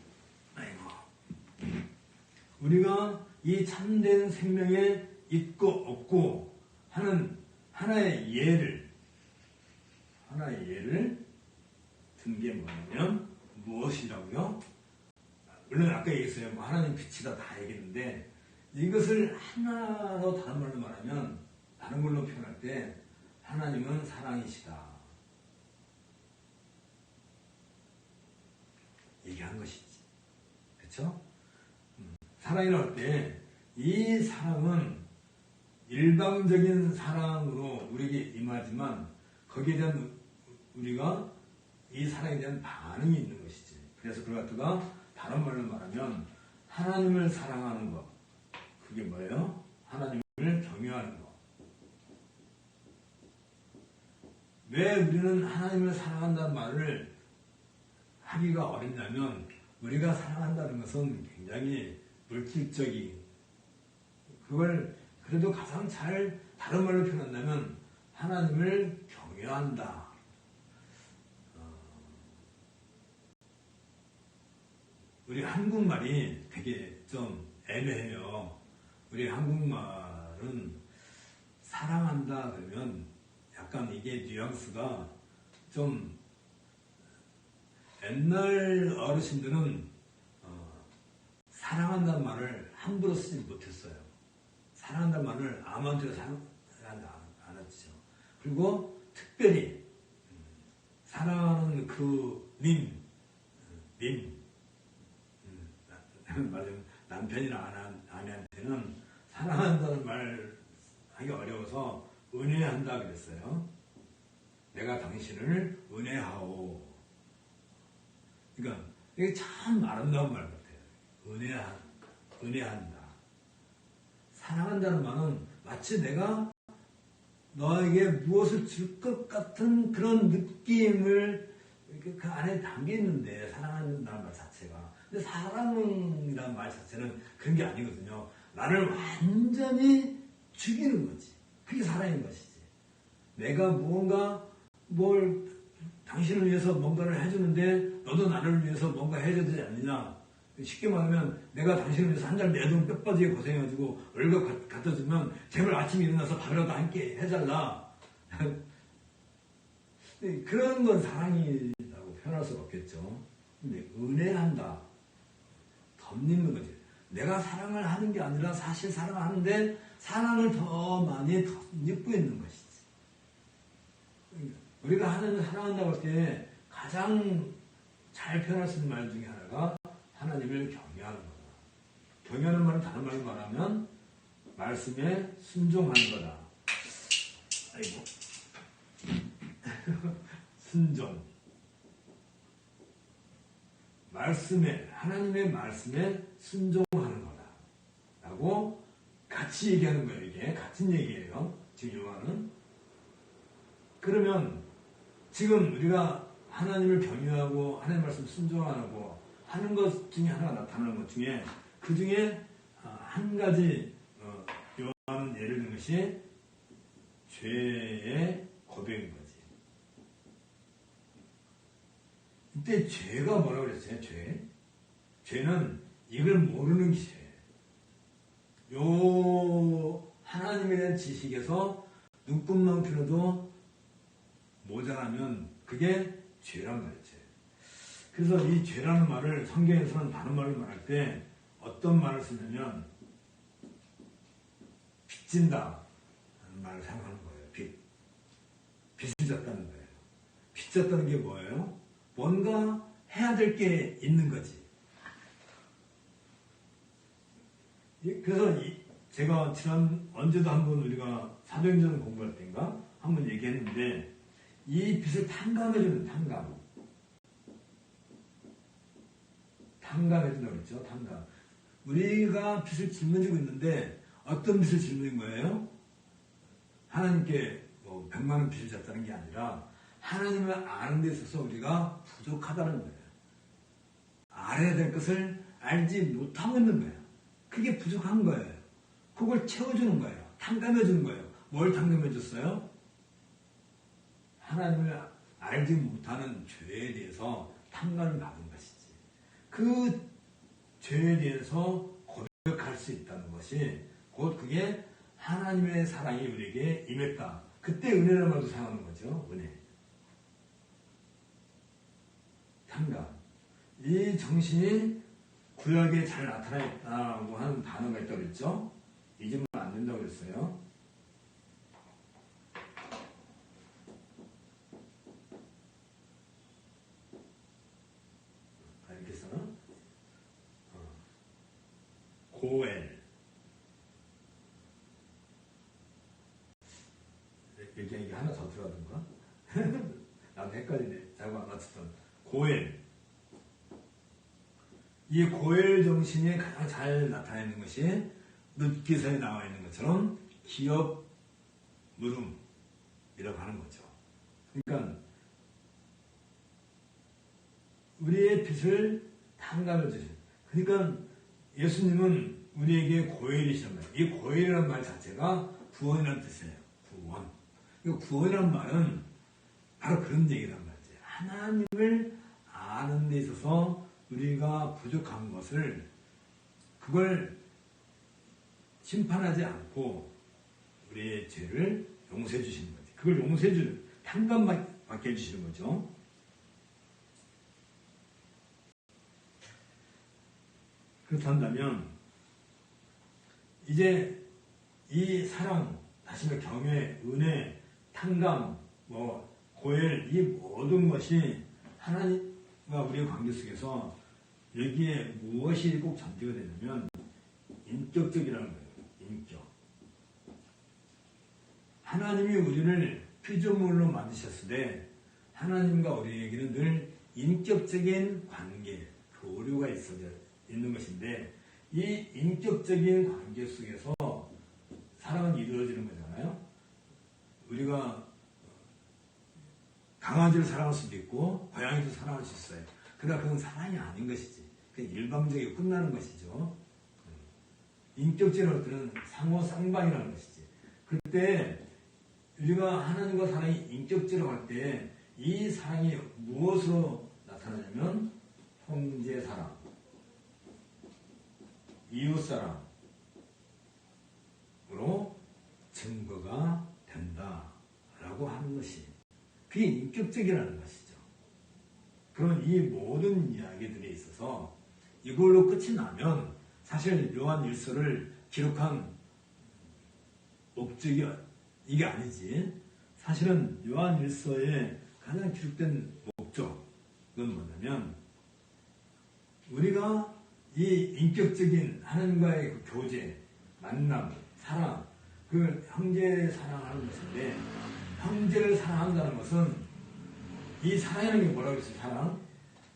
Speaker 1: 우리가 이 참된 생명에 있고 없고 하는 하나의 예를 든 게 뭐냐면 무엇이라고요? 물론 아까 얘기했어요. 뭐 하나님 빛이다 다 얘기했는데 이것을 하나로 다른 말로 말하면 다른 걸로 표현할 때 하나님은 사랑이시다 얘기한 것이지. 그렇죠? 사랑이라고 할 때 이 사랑은 일방적인 사랑으로 우리에게 임하지만 거기에 대한 우리가 이 사랑에 대한 반응이 있는 것이지. 그래서 그걸 갖다가 다른 말로 말하면 하나님을 사랑하는 것. 그게 뭐예요? 하나님을 경외하는 것. 왜 우리는 하나님을 사랑한다는 말을 하기가 어렵냐면 우리가 사랑한다는 것은 굉장히 물질적인 그걸 그래도 가장 잘 다른 말로 표현한다면 하나님을 경외한다. 우리 한국말이 되게 좀 애매해요. 우리 한국말은 사랑한다 그러면 약간 이게 뉘앙스가 좀 옛날 어르신들은 사랑한다는 말을 함부로 쓰지 못했어요. 사랑한다는 말을 아무한테나 사랑하지 않았죠. 그리고 특별히 사랑하는 그 맞아요. 남편이나 아내한테는 사랑한다는 말 하기 어려워서 은혜한다 그랬어요. 내가 당신을 은혜하오. 그러니까 이게 참 아름다운 말 같아요. 은혜한다. 사랑한다는 말은 마치 내가 너에게 무엇을 줄 것 같은 그런 느낌을 그 안에 담겨 있는데 사랑한다는 말 자체가. 근데 사랑이라는 말 자체는 그런 게 아니거든요. 나를 완전히 죽이는 거지. 그게 사랑인 것이지. 내가 당신을 위해서 뭔가를 해주는데 너도 나를 위해서 뭔가 해줘야 되지 않느냐. 쉽게 말하면 내가 당신을 위해서 한 달 내돈 뼈 빠지게 고생해가지고 월급 갖다 주면 제발 아침에 일어나서 밥이라도 함께 해달라. 그런 건 사랑이라고 표현할 수 없겠죠. 근데 은혜한다. 덧입는 거지. 내가 사랑을 하는 게 아니라 사실 사랑하는데 사랑을 더 많이 덧입고 있는 것이지. 우리가 하나님을 사랑한다고 할 때 가장 잘 표현할 수 있는 말 중에 하나가 하나님을 경외하는 거다. 경외하는 말은 다른 말로 말하면 말씀에 순종하는 거다. 아이고. 순종. 하나님의 말씀에 순종하는 거다. 라고 같이 얘기하는 거예요. 이게 같은 얘기예요. 지금 요한은. 그러면 지금 우리가 하나님을 경외하고 하나님 말씀 순종하고 하는 것 중에 하나가 나타나는 것 중에 그 중에 한 가지 요한은 예를 든 것이 죄의 고백인 거지. 이때 죄가 뭐라고 그랬어요? 죄는 이걸 모르는 게 죄예요. 하나님에 대한 지식에서 눈곱만 필요도 모자라면 그게 죄란 말이죠. 그래서 이 죄라는 말을 성경에서는 다른 말로 말할 때 어떤 말을 쓰냐면 빚진다 하는 말을 사용하는 거예요. 빚을 졌다는 거예요. 빚 졌다는 게 뭐예요? 뭔가 해야 될 게 있는 거지. 그래서 제가 언제도 한번 우리가 사도행전 공부할 때인가 한번 얘기했는데 이 빚을 탕감해주는 탕감해준다고 그랬죠. 탕감. 우리가 빚을 짊어지고 있는데 어떤 빚을 짊어진 거예요? 하나님께 100만 원 빚을 졌다는 게 아니라 하나님을 아는 데 있어서 우리가 부족하다는 거예요. 알아야 될 것을 알지 못하고 있는 거예요. 그게 부족한 거예요. 그걸 채워주는 거예요. 탕감해주는 거예요. 뭘 탕감해줬어요? 하나님을 알지 못하는 죄에 대해서 탕감을 받은 것이지. 그 죄에 대해서 고백할 수 있다는 것이 곧 그게 하나님의 사랑이 우리에게 임했다. 그때 은혜라는 말도 사용하는 거죠. 은혜. 탕감. 이 정신이 구약에 잘 나타나 있다고 하는 단어가 있다고 그랬죠. 잊으면 안 된다고 그랬어요. 이렇게 해서 고엘. 이게 하나 더 들어가던가? 나도 헷갈리네. 자고 안 맞췄던. 고엘. 이 고엘 정신이 가장 잘 나타내는 것이 룻기서에 나와 있는 것처럼 기업 물음이라고 하는 거죠. 그러니까 우리의 빚을 탕감해 주신. 그러니까 예수님은 우리에게 고엘이시란 말이에요. 이 고엘이라는 말 자체가 구원이라는 뜻이에요. 구원. 이 구원이라는 말은 바로 그런 얘기란 말이죠. 하나님을 아는 데 있어서 우리가 부족한 것을 그걸 심판하지 않고 우리의 죄를 용서해 주시는 거지. 그걸 용서해 주는 탕감받게 해주시는 거죠. 그렇다면 이제 이 사랑, 다시 말해 경외, 은혜, 탕감, 고엘 이 모든 것이 하나님과 우리의 관계 속에서 여기에 무엇이 꼭 전제가 되냐면 인격적이라는 거예요. 인격. 하나님이 우리를 피조물로 만드셨을 때 하나님과 우리에게는 늘 인격적인 관계, 교류가 있어져 있는 것인데 이 인격적인 관계 속에서 사랑은 이루어지는 거잖아요. 우리가 강아지를 사랑할 수도 있고 고양이도 사랑할 수 있어요. 그러나 그건 사랑이 아닌 것이지. 그냥 일방적이게 끝나는 것이죠. 인격적인 어떤 상호 쌍방이라는 것이지. 그때 우리가 하나님과 사랑이 인격적으로 할 때 이 사랑이 무엇으로 나타나냐면 형제 사랑, 이웃사랑으로 증거가 된다라고 하는 것이 그게 인격적이라는 것이죠. 그러면 이 모든 이야기들에 있어서 이걸로 끝이 나면 사실 요한 일서를 기록한 목적이 이게 아니지. 사실은 요한 일서에 가장 기록된 목적은 뭐냐면 우리가 이 인격적인 하나님과의 그 교제, 만남, 사랑, 그 형제를 사랑하는 것인데 형제를 사랑한다는 것은 이 사랑이라는 게 뭐라고 했어요? 사랑?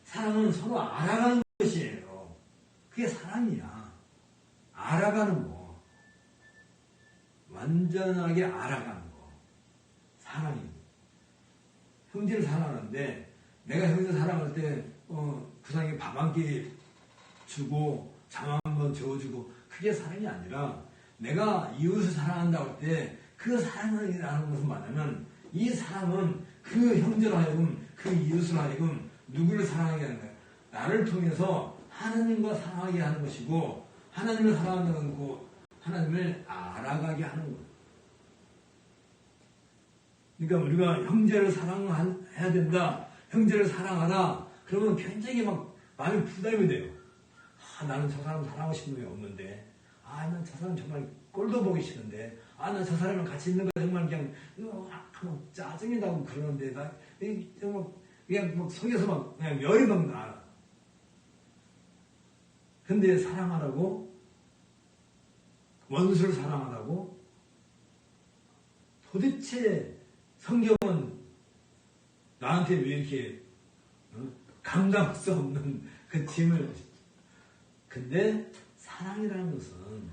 Speaker 1: 사랑은 서로 알아가는 것이에요. 그게 사랑이야. 알아가는 거. 완전하게 알아가는 거. 사랑입니다. 형제를 사랑하는데 내가 형제 사랑할 때 그 사람에게 밥 한 끼 주고 잠 한 번 재워주고 그게 사랑이 아니라 내가 이웃을 사랑한다고 할 때 그 사랑이라는 것은 뭐냐면 이 사랑은 그 형제로 하여금 그 이웃으로 하여금 누구를 사랑하게 하는 거예요. 나를 통해서 하나님과 사랑하게 하는 것이고 하나님을 사랑한다는 거 하나님을 알아가게 하는 거예요. 그러니까 우리가 형제를 사랑해야 된다. 형제를 사랑하라. 그러면 굉장히 막 마음이 부담이 돼요. 나는 저 사람 사랑하고 싶은 게 없는데 난 저 사람 정말 꼴도 보기 싫은데 난 저 사람이랑 같이 있는 거 정말 그냥 짜증이 나고 그러는데 나 정말 그냥 막 속에서 막 그냥 열이 막 나. 근데 사랑하라고 원수를 사랑하라고 도대체 성경은 나한테 왜 이렇게 감당할 수 없는 그 짐을 근데 사랑이라는 것은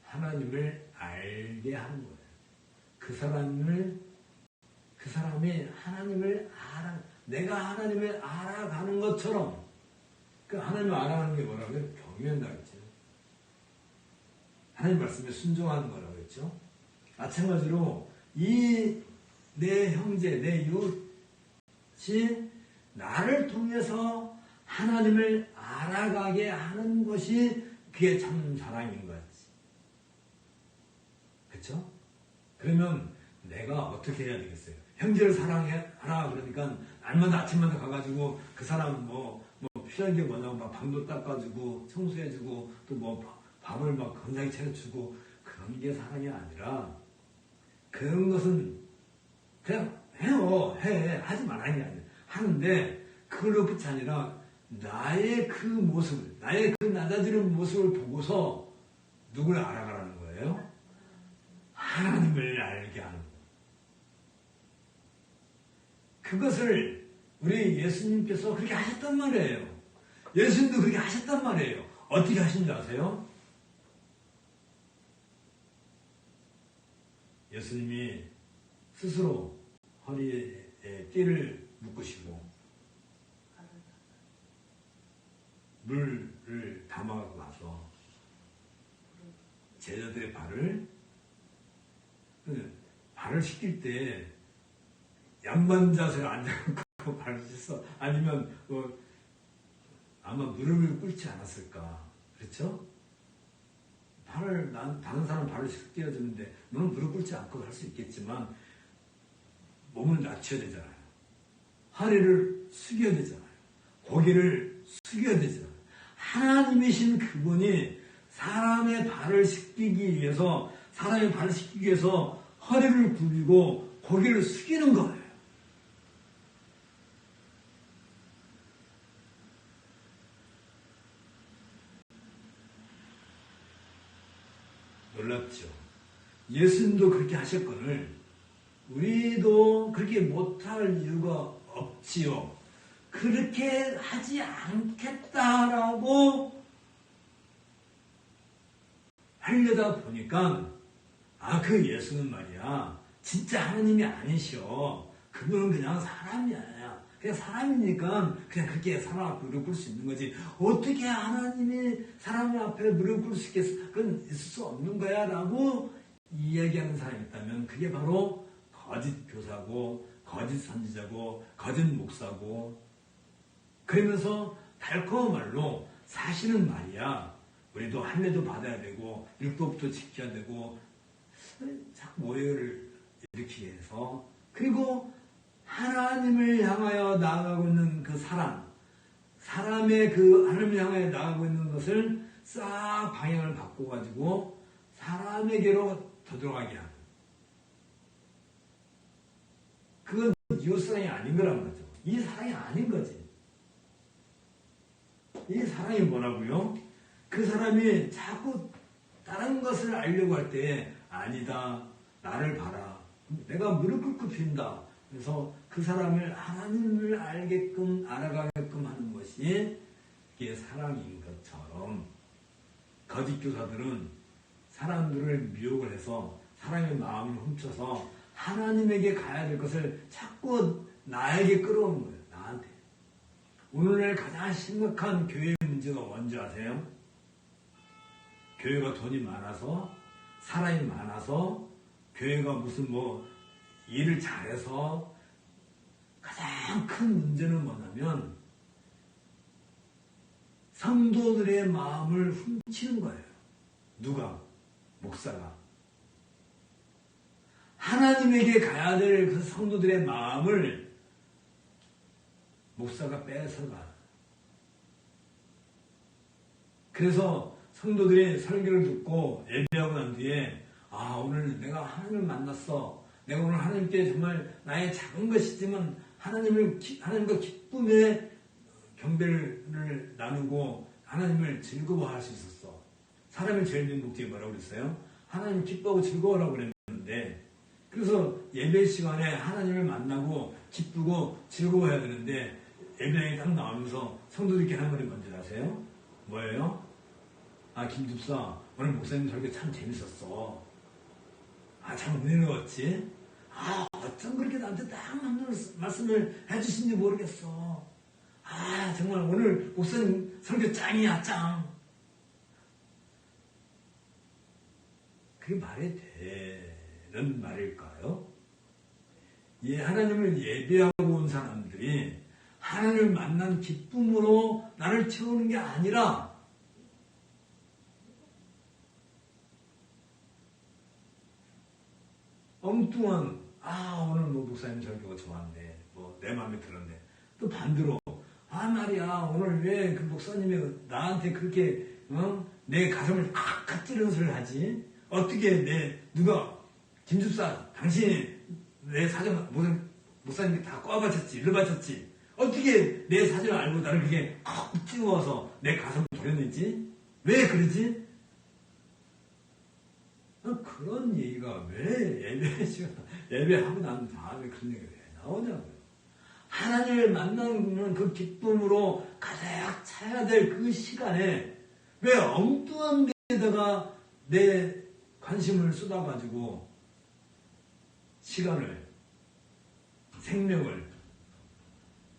Speaker 1: 하나님을 알게 하는 거예요. 그 사람이 하나님을 내가 하나님을 알아가는 것처럼 그 하나님을 알아가는 게 뭐라고 해요? 경외한다 그랬죠. 하나님 말씀에 순종하는 거라고 했죠. 마찬가지로 내 형제, 내 이웃이 나를 통해서 하나님을 알아가게 하는 것이 그게 참 사랑인 거지. 그렇죠? 그러면 내가 어떻게 해야 되겠어요? 형제를 사랑하라 그러니까 날마다 아침마다 가가지고 그 사람 뭐 필요한 게 뭐냐고 막 방도 닦아주고 청소해주고 또 뭐 밥을 막 건강히 차려주고 그런 게 사랑이 아니라 그런 것은 그냥 해요. 하지 말라는 게 아니에요. 하는데 그걸로 끝이 아니라 나의 그 모습을, 나의 그 낮아지는 모습을 보고서 누굴 알아가라는 거예요? 하나님을 알게 하는 거예요. 그것을 우리 예수님께서 그렇게 하셨단 말이에요. 예수님도 그렇게 하셨단 말이에요. 어떻게 하신지 아세요? 예수님이 스스로 허리에 띠를 묶으시고 물을 담아갖고 와서 제자들의 발을 씻길 때 양반 자세로 앉아갖고 발을 씻어 아니면 아마 무릎을 꿇지 않았을까. 그렇죠? 다른 사람 발을 씻겨주는데 너는 무릎 꿇지 않고 할 수 있겠지만 몸을 낮춰야 되잖아요. 허리를 숙여야 되잖아요. 고개를 숙여야 되잖아요. 하나님이신 그분이 사람의 발을 씻기기 위해서 허리를 굽이고 고개를 숙이는 거예요. 놀랍죠? 예수님도 그렇게 하셨거늘 우리도 그렇게 못할 이유가 없지요. 그렇게 하지 않겠다라고 하려다 보니까 그 예수는 말이야 진짜 하나님이 아니셔. 그분은 그냥 사람이야. 그냥 사람이니까 그냥 그렇게 사람 앞에 무릎 꿇을 수 있는 거지. 어떻게 하나님이 사람 앞에 무릎 꿇을 수 있겠어? 그건 있을 수 없는 거야 라고 이야기하는 사람이 있다면 그게 바로 거짓 교사고 거짓 선지자고 거짓 목사고 그러면서 달콤한 말로 사실은 말이야. 우리도 할례도 받아야 되고 율법도 지켜야 되고 자꾸 오해를 일으키게 해서 그리고 하나님을 향하여 나아가고 있는 그 사람, 사람의 그 하나님을 향하여 나아가고 있는 것을 싹 방향을 바꿔가지고 사람에게로 되돌아가게 하는. 그건 이웃사랑이 아닌 거란 거죠. 이 사랑이 아닌 거지. 이 사랑이 뭐라고요? 그 사람이 자꾸 다른 것을 알려고 할 때 아니다. 나를 봐라. 내가 무릎 꿇고 빈다. 그래서 그 사람을 하나님을 알게끔 알아가게끔 하는 것이 이게 사랑인 것처럼 거짓 교사들은 사람들을 미혹을 해서 사람의 마음을 훔쳐서 하나님에게 가야 될 것을 자꾸 나에게 끌어오는 거예요. 나한테. 오늘날 가장 심각한 교회의 문제가 뭔지 아세요? 교회가 돈이 많아서 사람이 많아서 교회가 무슨 일을 잘해서 가장 큰 문제는 뭐냐면 성도들의 마음을 훔치는 거예요. 누가? 목사가. 하나님에게 가야 될 그 성도들의 마음을 목사가 뺏어가. 그래서 성도들이 설교를 듣고 예배하고 난 뒤에 오늘 내가 하나님을 만났어. 내가 오늘 하나님께 정말 나의 작은 것이지만 하나님과 기쁨의 경배를 나누고 하나님을 즐거워할 수 있었어. 사람의 제일 된 목적이 뭐라고 그랬어요? 하나님 기뻐하고 즐거워라고 그랬는데 그래서 예배 시간에 하나님을 만나고 기쁘고 즐거워해야 되는데 예배당에 딱 나오면서 성도들끼리 하는 말이 뭔지 아세요? 뭐예요? 김집사 오늘 목사님 설교 참 재밌었어. 참 은혜로웠지? 어쩜 그렇게 나한테 딱 맞는 말씀을 해주신지 모르겠어. 정말 오늘 목사님 설교 짱이야, 짱. 그게 말이 되는 말일까요? 하나님을 예배하고 온 사람들이 하나님을 만난 기쁨으로 나를 채우는 게 아니라 엉뚱한 오늘 목사님 설교가 좋았네. 내 마음에 들었네. 또 반대로 말이야 오늘 왜 그 목사님이 나한테 그렇게 내 가슴을 칵칵 찌르는 소리를 하지? 어떻게 누가 김집사 당신이 내 사정 목사님이 다 꽈바쳤지 일러 바쳤지 어떻게 내 사정을 알고 나를 그렇게 콕 찍어서 내 가슴을 도려내지? 왜 그러지? 그런 얘기가 왜 예배하고 난 다음에 그런 얘기가 왜 나오냐고요. 하나님을 만나는 그 기쁨으로 가득 차야 될 그 시간에 왜 엉뚱한 데다가 내 관심을 쏟아가지고 시간을 생명을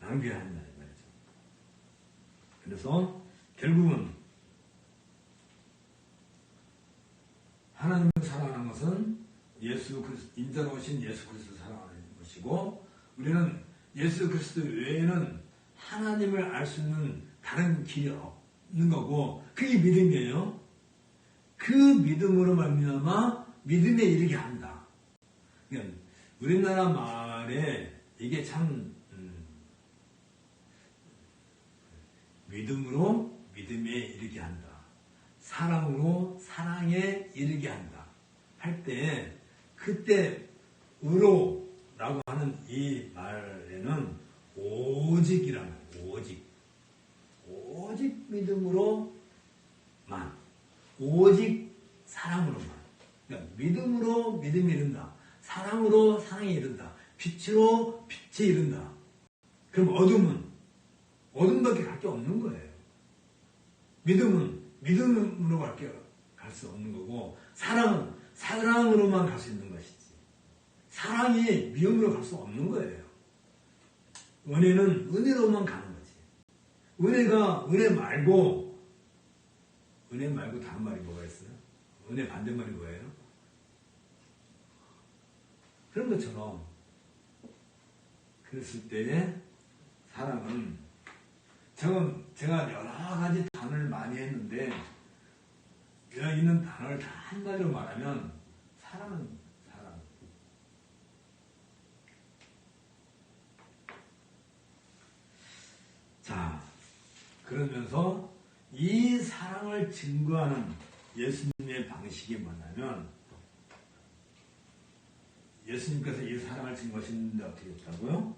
Speaker 1: 낭비해야 한다 이 말이죠. 그래서 결국은 하나님을 사랑하는 것은 인자로 오신 예수 그리스도를 사랑하는 것이고 우리는 예수 그리스도 외에는 하나님을 알 수 있는 다른 길이 없는 거고 그게 믿음이에요. 그 믿음으로 말미암아 믿음에 이르게 한다. 그러니까 우리나라 말에 이게 참 믿음으로 믿음에 이르게 한다. 사랑으로 사랑에 이르게 한다. 할 때 그때 의로라고 하는 이 말에는 오직이라는 오직 믿음으로만 오직 사랑으로만 그러니까 믿음으로 믿음이 이른다. 사랑으로 사랑이 이른다. 빛으로 빛이 이른다. 그럼 어둠밖에 갈 게 없는 거예요. 믿음은 믿음으로 갈 수 없는 거고 사랑은 사랑으로만 갈 수 있는 것이지. 사랑이 미움으로 갈 수 없는 거예요. 은혜는 은혜로만 가는 거지. 은혜 말고 다른 말이 뭐가 있어요? 은혜 반대말이 뭐예요? 그런 것처럼 그랬을 때에 사랑은 제가 여러 가지 단어를 많이 했는데 여기 있는 단어를 다 한마디로 말하면 사랑은 사랑. 자, 그러면서 이 사랑을 증거하는 예수님의 방식이 뭐냐면 예수님께서 이 사랑을 증거하시는데 어떻게 했다고요?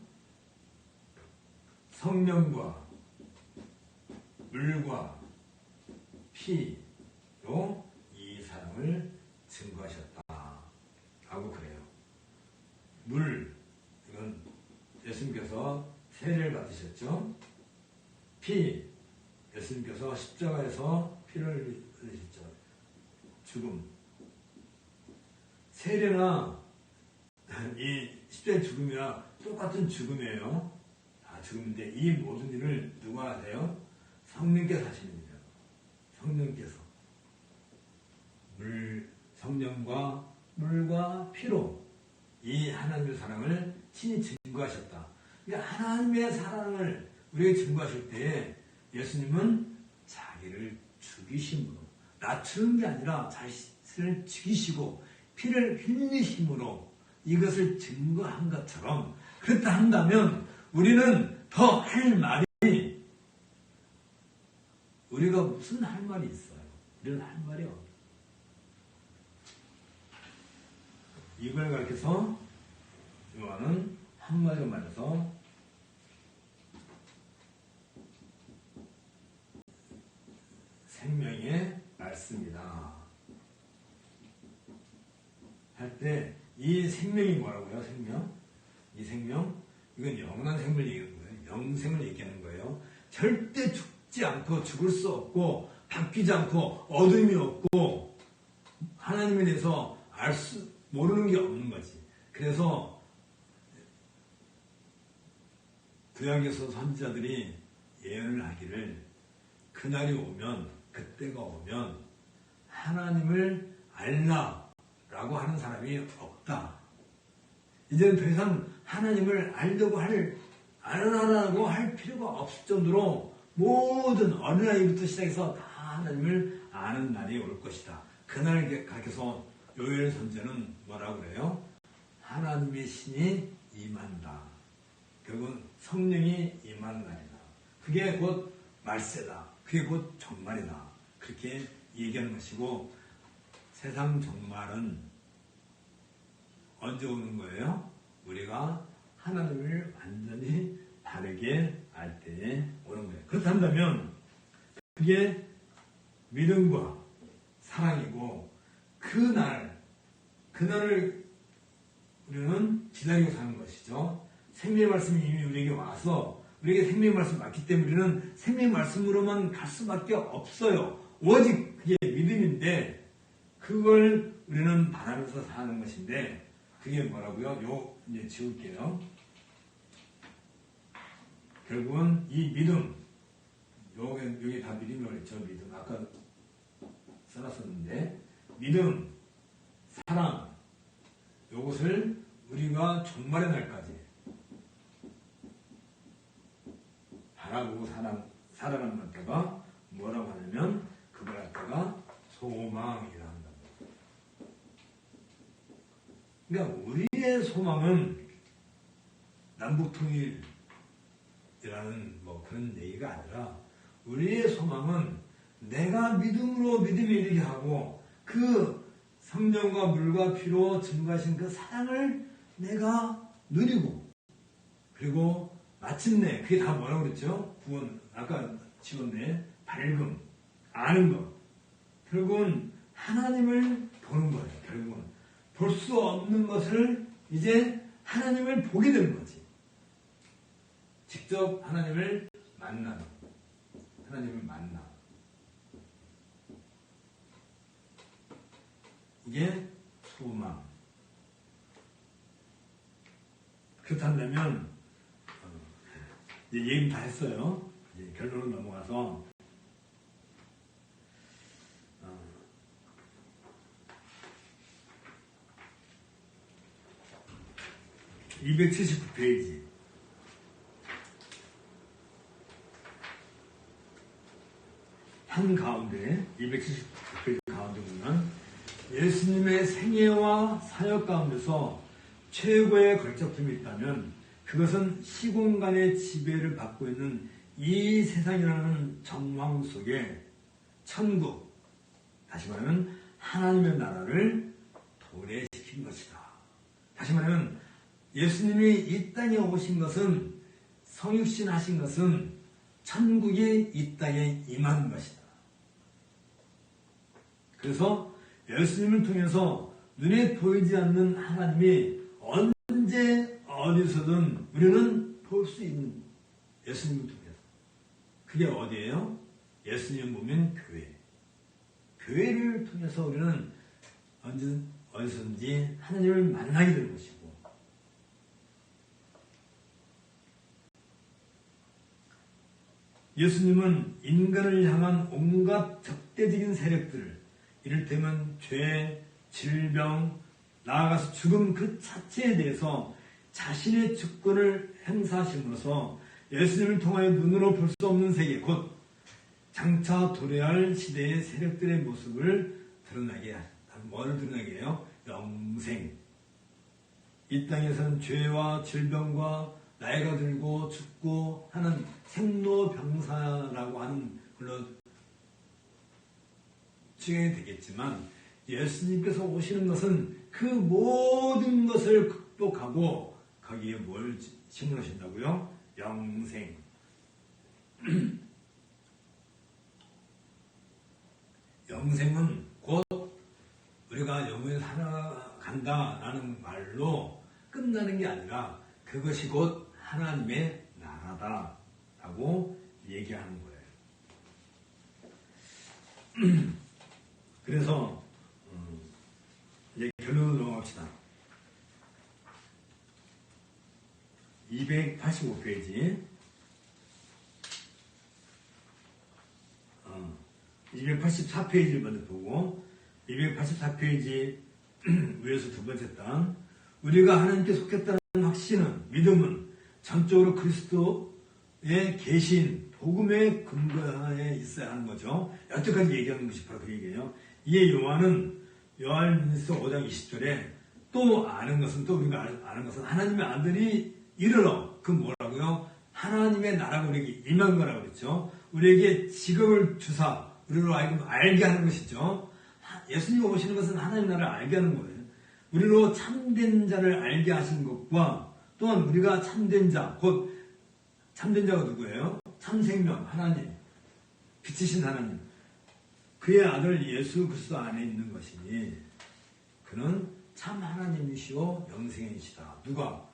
Speaker 1: 성령과 물과 피로 이 사랑을 증거하셨다 하고 그래요. 물, 이건 예수님께서 세례를 받으셨죠. 피, 예수님께서 십자가에서 피를 흘리셨죠. 죽음. 세례나 이 십자가의 죽음이나 똑같은 죽음이에요. 다 죽음인데 이 모든 일을 누가 하세요? 성령께서 하시는 일이에요. 성령께서. 성령과 물과 피로 이 하나님의 사랑을 친히 증거하셨다. 그러니까 하나님의 사랑을 우리에게 증거하실 때 예수님은 자기를 죽이심으로 낮추는 게 아니라 자신을 죽이시고 피를 흘리심으로 이것을 증거한 것처럼 그렇다 한다면 우리는 더 할 말이 우리가 무슨 할 말이 있어요? 우리는 할 말이 없어요. 이걸 가르쳐서 요한은 한마디로 말해서 생명의 말씀이다 할 때 이 생명이 뭐라고요? 생명? 이 생명? 이건 영원한 생명을 얘기하는 거예요. 영생을 얘기하는 거예요. 절대 죽지 않고 죽을 수 없고 바뀌지 않고 어둠이 없고 하나님에 대해서 모르는 게 없는 거지. 그래서 구약에서 선지자들이 예언을 하기를 그날이 오면 그때가 오면 하나님을 알라라고 하는 사람이 없다. 이제는 더 이상 하나님을 알아라고 할 필요가 없을 정도로 모든 어린아이부터 시작해서 다 하나님을 아는 날이 올 것이다. 그날 가르쳐서 요엘 선지자는 뭐라고 그래요? 하나님의 신이 임한다. 결국은 성령이 임하는 날이다. 그게 곧 말세다. 그게 곧 종말이다. 그렇게 얘기하는 것이고 세상 종말은 언제 오는 거예요? 우리가 하나님을 완전히 바르게 알 때에 오는 거예요. 그렇다면 그게 믿음과 사랑이고 그날을 우리는 기다리고 사는 것이죠. 생명의 말씀이 이미 우리에게 와서 우리에게 생명의 말씀이 왔기 때문에 우리는 생명의 말씀으로만 갈 수밖에 없어요. 오직 그게 믿음인데 그걸 우리는 바라면서 사는 것인데 그게 뭐라고요? 이제 지울게요. 결국은 이 믿음, 여기 다 믿음이라고 했죠. 믿음. 아까 써놨었는데 믿음, 사랑, 이것을 우리가 종말의 날까지 바라보고 살아가는 것다가 뭐라고 하냐면 그걸 갖다가 소망이라 한다. 그러니까 우리의 소망은 남북통일이라는 뭐 그런 얘기가 아니라 우리의 소망은 내가 믿음으로 믿음에 이르게 하고 그 성령과 물과 피로 증거하신 그 사랑을 내가 누리고 그리고 마침내 그게 다 뭐라고 그랬죠? 구원 아까 지웠네. 밝음 아는 것 결국은 하나님을 보는 거예요. 결국은 볼 수 없는 것을 이제 하나님을 보게 되는 거지. 직접 하나님을 만나. 이게 소망. 그렇다면 이제 얘기 다 했어요. 이제 결론으로 넘어가서 279페이지 한가운데 279페이지 가운데 보면 예수님의 생애와 사역 가운데서 최고의 걸작품이 있다면 그것은 시공간의 지배를 받고 있는 이 세상이라는 정황 속에 천국, 다시 말하면 하나님의 나라를 도래시킨 것이다. 다시 말하면 예수님이 이 땅에 오신 것은, 성육신 하신 것은 천국이 이 땅에 임한 것이다. 그래서 예수님을 통해서 눈에 보이지 않는 하나님이 언제 어디서든 우리는 볼 수 있는, 예수님을 통해서. 그게 어디예요? 예수님 보면 교회. 교회를 통해서 우리는 어디서든지 하나님을 만나게 되는 것이고, 예수님은 인간을 향한 온갖 적대적인 세력들을, 이를테면 죄, 질병, 나아가서 죽음 그 자체에 대해서 자신의 주권을 행사하심으로써 예수님을 통하여 눈으로 볼 수 없는 세계, 곧 장차 도래할 시대의 세력들의 모습을 드러나게 하셨다. 뭐를 드러나게 해요? 영생. 이 땅에서는 죄와 질병과 나이가 들고 죽고 하는 생로병사라고 하는 걸로 추정이 되겠지만, 예수님께서 오시는 것은 그 모든 것을 극복하고 거기에 뭘 심으신다고요? 영생. 영생은 곧 우리가 영원히 살아간다라는 말로 끝나는 게 아니라 그것이 곧 하나님의 나라다라고 얘기하는 거예요. 그래서 이제 결론으로 넘어갑시다. 285페이지 284페이지를 먼저 보고, 284페이지 위에서 두 번째 단, 우리가 하나님께 속했다는 확신은, 믿음은 전적으로 그리스도의 계신 복음의 근거에 있어야 하는 거죠. 여태까지 얘기하는 것이 바로 그 얘기예요. 이에 요한일서 5장 20절에 또 아는 것은, 또 우리가 아는 것은 하나님의 아들이 이르러, 그 뭐라고요? 하나님의 나라가 우리에게 임한 거라고 그랬죠. 우리에게 직업을 주사 우리로 하여금 알게 하는 것이죠. 예수님이 오시는 것은 하나님의 나라를 알게 하는 거예요. 우리로 참된 자를 알게 하신 것과, 또한 우리가 참된 자, 곧 참된 자가 누구예요? 참생명 하나님, 빛이신 하나님, 그의 아들 예수 그리스도 안에 있는 것이니 그는 참 하나님이시오 영생이시다. 누가?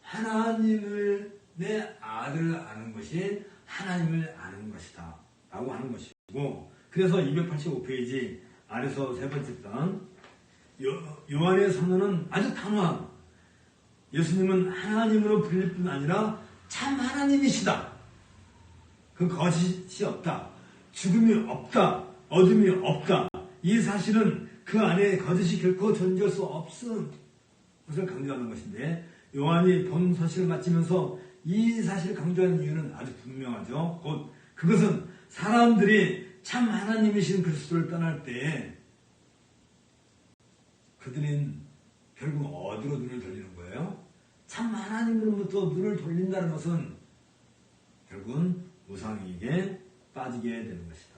Speaker 1: 하나님을, 내 아들을 아는 것이 하나님을 아는 것이다 라고 하는 것이고, 그래서 285페이지 아래서 세 번째 단, 요한의 선언은 아주 단호한, 예수님은 하나님으로 불릴 뿐 아니라 참 하나님이시다. 그 거짓이 없다. 죽음이 없다. 어둠이 없다. 이 사실은 그 안에 거짓이 결코 존재할 수 없음 것을 강조하는 것인데, 요한이 본 서식을 마치면서 이 사실을 강조하는 이유는 아주 분명하죠. 곧 그것은 사람들이 참 하나님이신 그리스도를 떠날 때에 그들은 결국 어디로 눈을 돌리는 거예요? 참 하나님으로부터 눈을 돌린다는 것은 결국은 우상에게 빠지게 되는 것이다.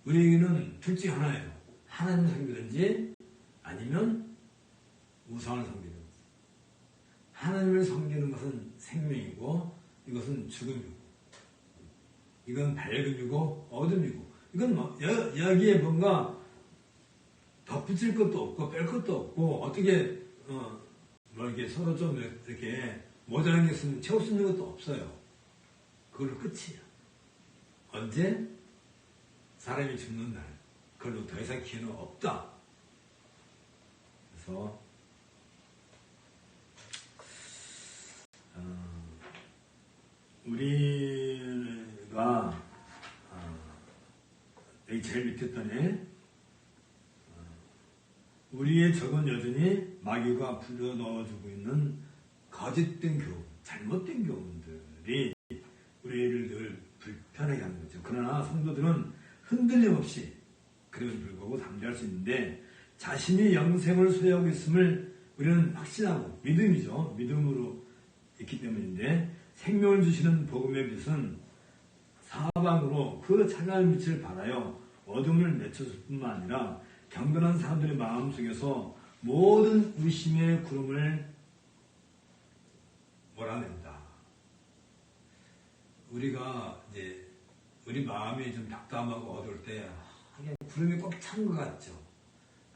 Speaker 1: 우리에게는 둘 중 하나예요. 하나님을 섬기든지 아니면 우상을 섬기든지. 하나님을 섬기는 것은 생명이고 이것은 죽음이고, 이건 밝음이고 어둠이고, 이건 뭐 여기에 뭔가 덧붙일 것도 없고 뺄 것도 없고, 어떻게 뭐 이렇게 서로 좀 이렇게 모자란 게 있으면 채울 수 있는 것도 없어요. 그걸로 끝이야. 언제? 사람이 죽는 날. 그걸로 더 이상 기회는 없다. 그래서 우리가 여기 제일 밑에 단에 우리의 적은 여전히 마귀가 불러넣어주고 있는 거짓된 교훈, 잘못된 교훈들이 우리를 늘 흔들림 없이 그럼에도 불구하고 담대할 수 있는데 자신이 영생을 소유하고 있음을 우리는 확신하고 믿음이죠. 믿음으로 있기 때문인데 생명을 주시는 복음의 빛은 사방으로 그 찬란한 빛을 발하여 어둠을 맺혔을 뿐만 아니라 경건한 사람들의 마음속에서 모든 의심의 구름을 몰아낸다. 우리가 이제 우리 마음이 좀 답답하고 어두울 때 그냥 구름이 꽉 찬 것 같죠.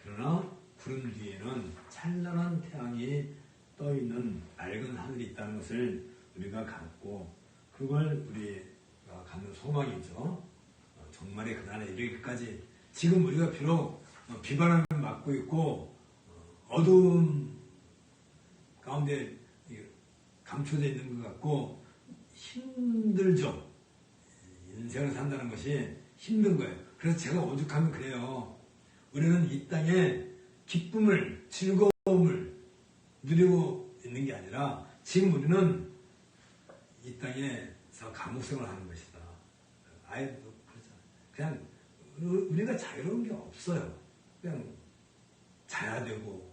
Speaker 1: 그러나 구름 뒤에는 찬란한 태양이 떠있는 맑은 하늘이 있다는 것을 우리가 갖고 그걸 우리가 갖는 소망이죠. 정말의 그날에 이르기까지 지금 우리가 비록 비바람을 맞고 있고 어두움 가운데 감춰져 있는 것 같고 힘들죠. 인생을 산다는 것이 힘든 거예요. 그래서 제가 오죽하면 그래요. 우리는 이 땅에 기쁨을, 즐거움을 누리고 있는 게 아니라 지금 우리는 이 땅에서 감옥생활을 하는 것이다. 아예 그렇잖아요. 그냥 우리가 자유로운 게 없어요. 그냥 자야 되고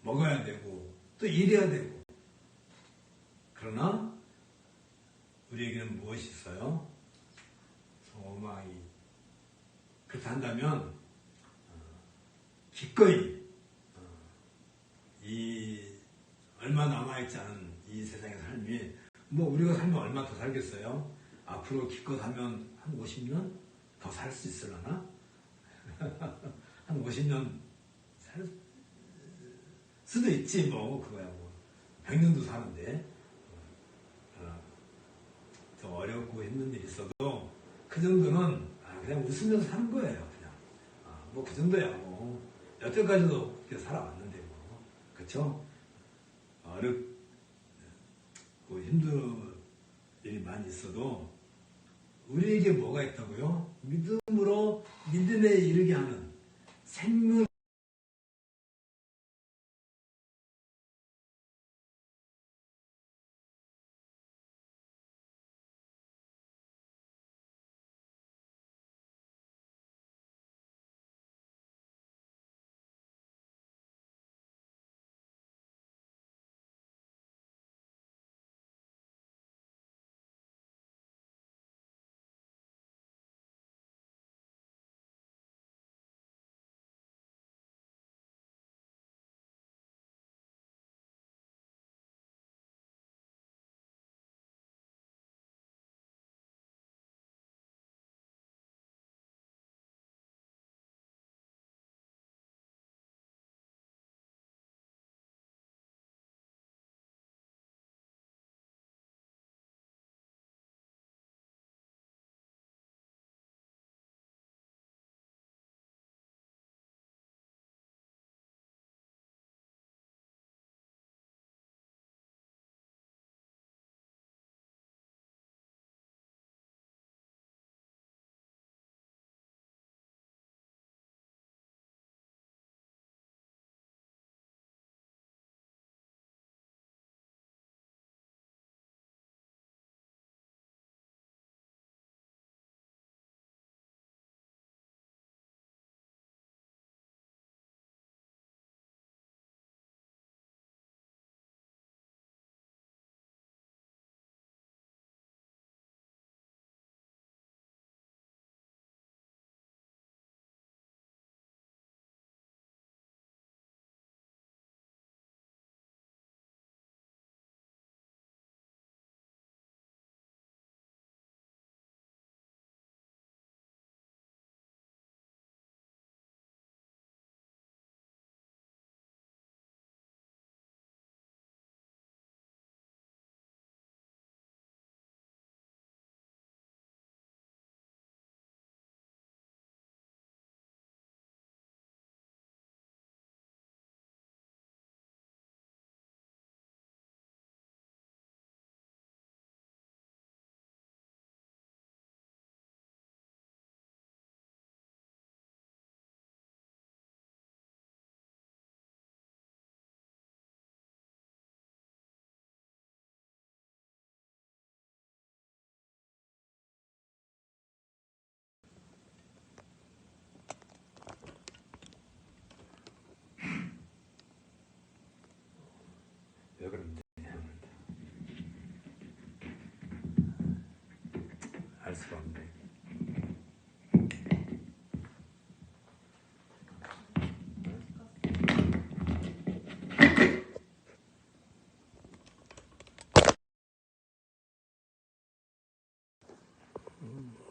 Speaker 1: 먹어야 되고 또 일해야 되고 그러나 우리에게는 무엇이 있어요? 소망이. 그렇다면 기꺼이 이 얼마 남아있지 않은 이 세상의 삶이 우리가 살면 얼마 더 살겠어요? 앞으로 기껏 하면 한 50년 더 살 수 있으려나? 한 50년 살 수도 있지 그거야 100년도 사는데 더 어렵고 힘든 일이 있어도 그 정도는 그냥 웃으면서 사는 거예요. 그냥 그 정도야 여태까지도 그렇게 살아왔는데 그쵸? 어렵고 힘든 일이 많이 있어도 우리에게 뭐가 있다고요? 믿음으로 믿음에 이르게 하는 생명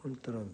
Speaker 2: 오늘따라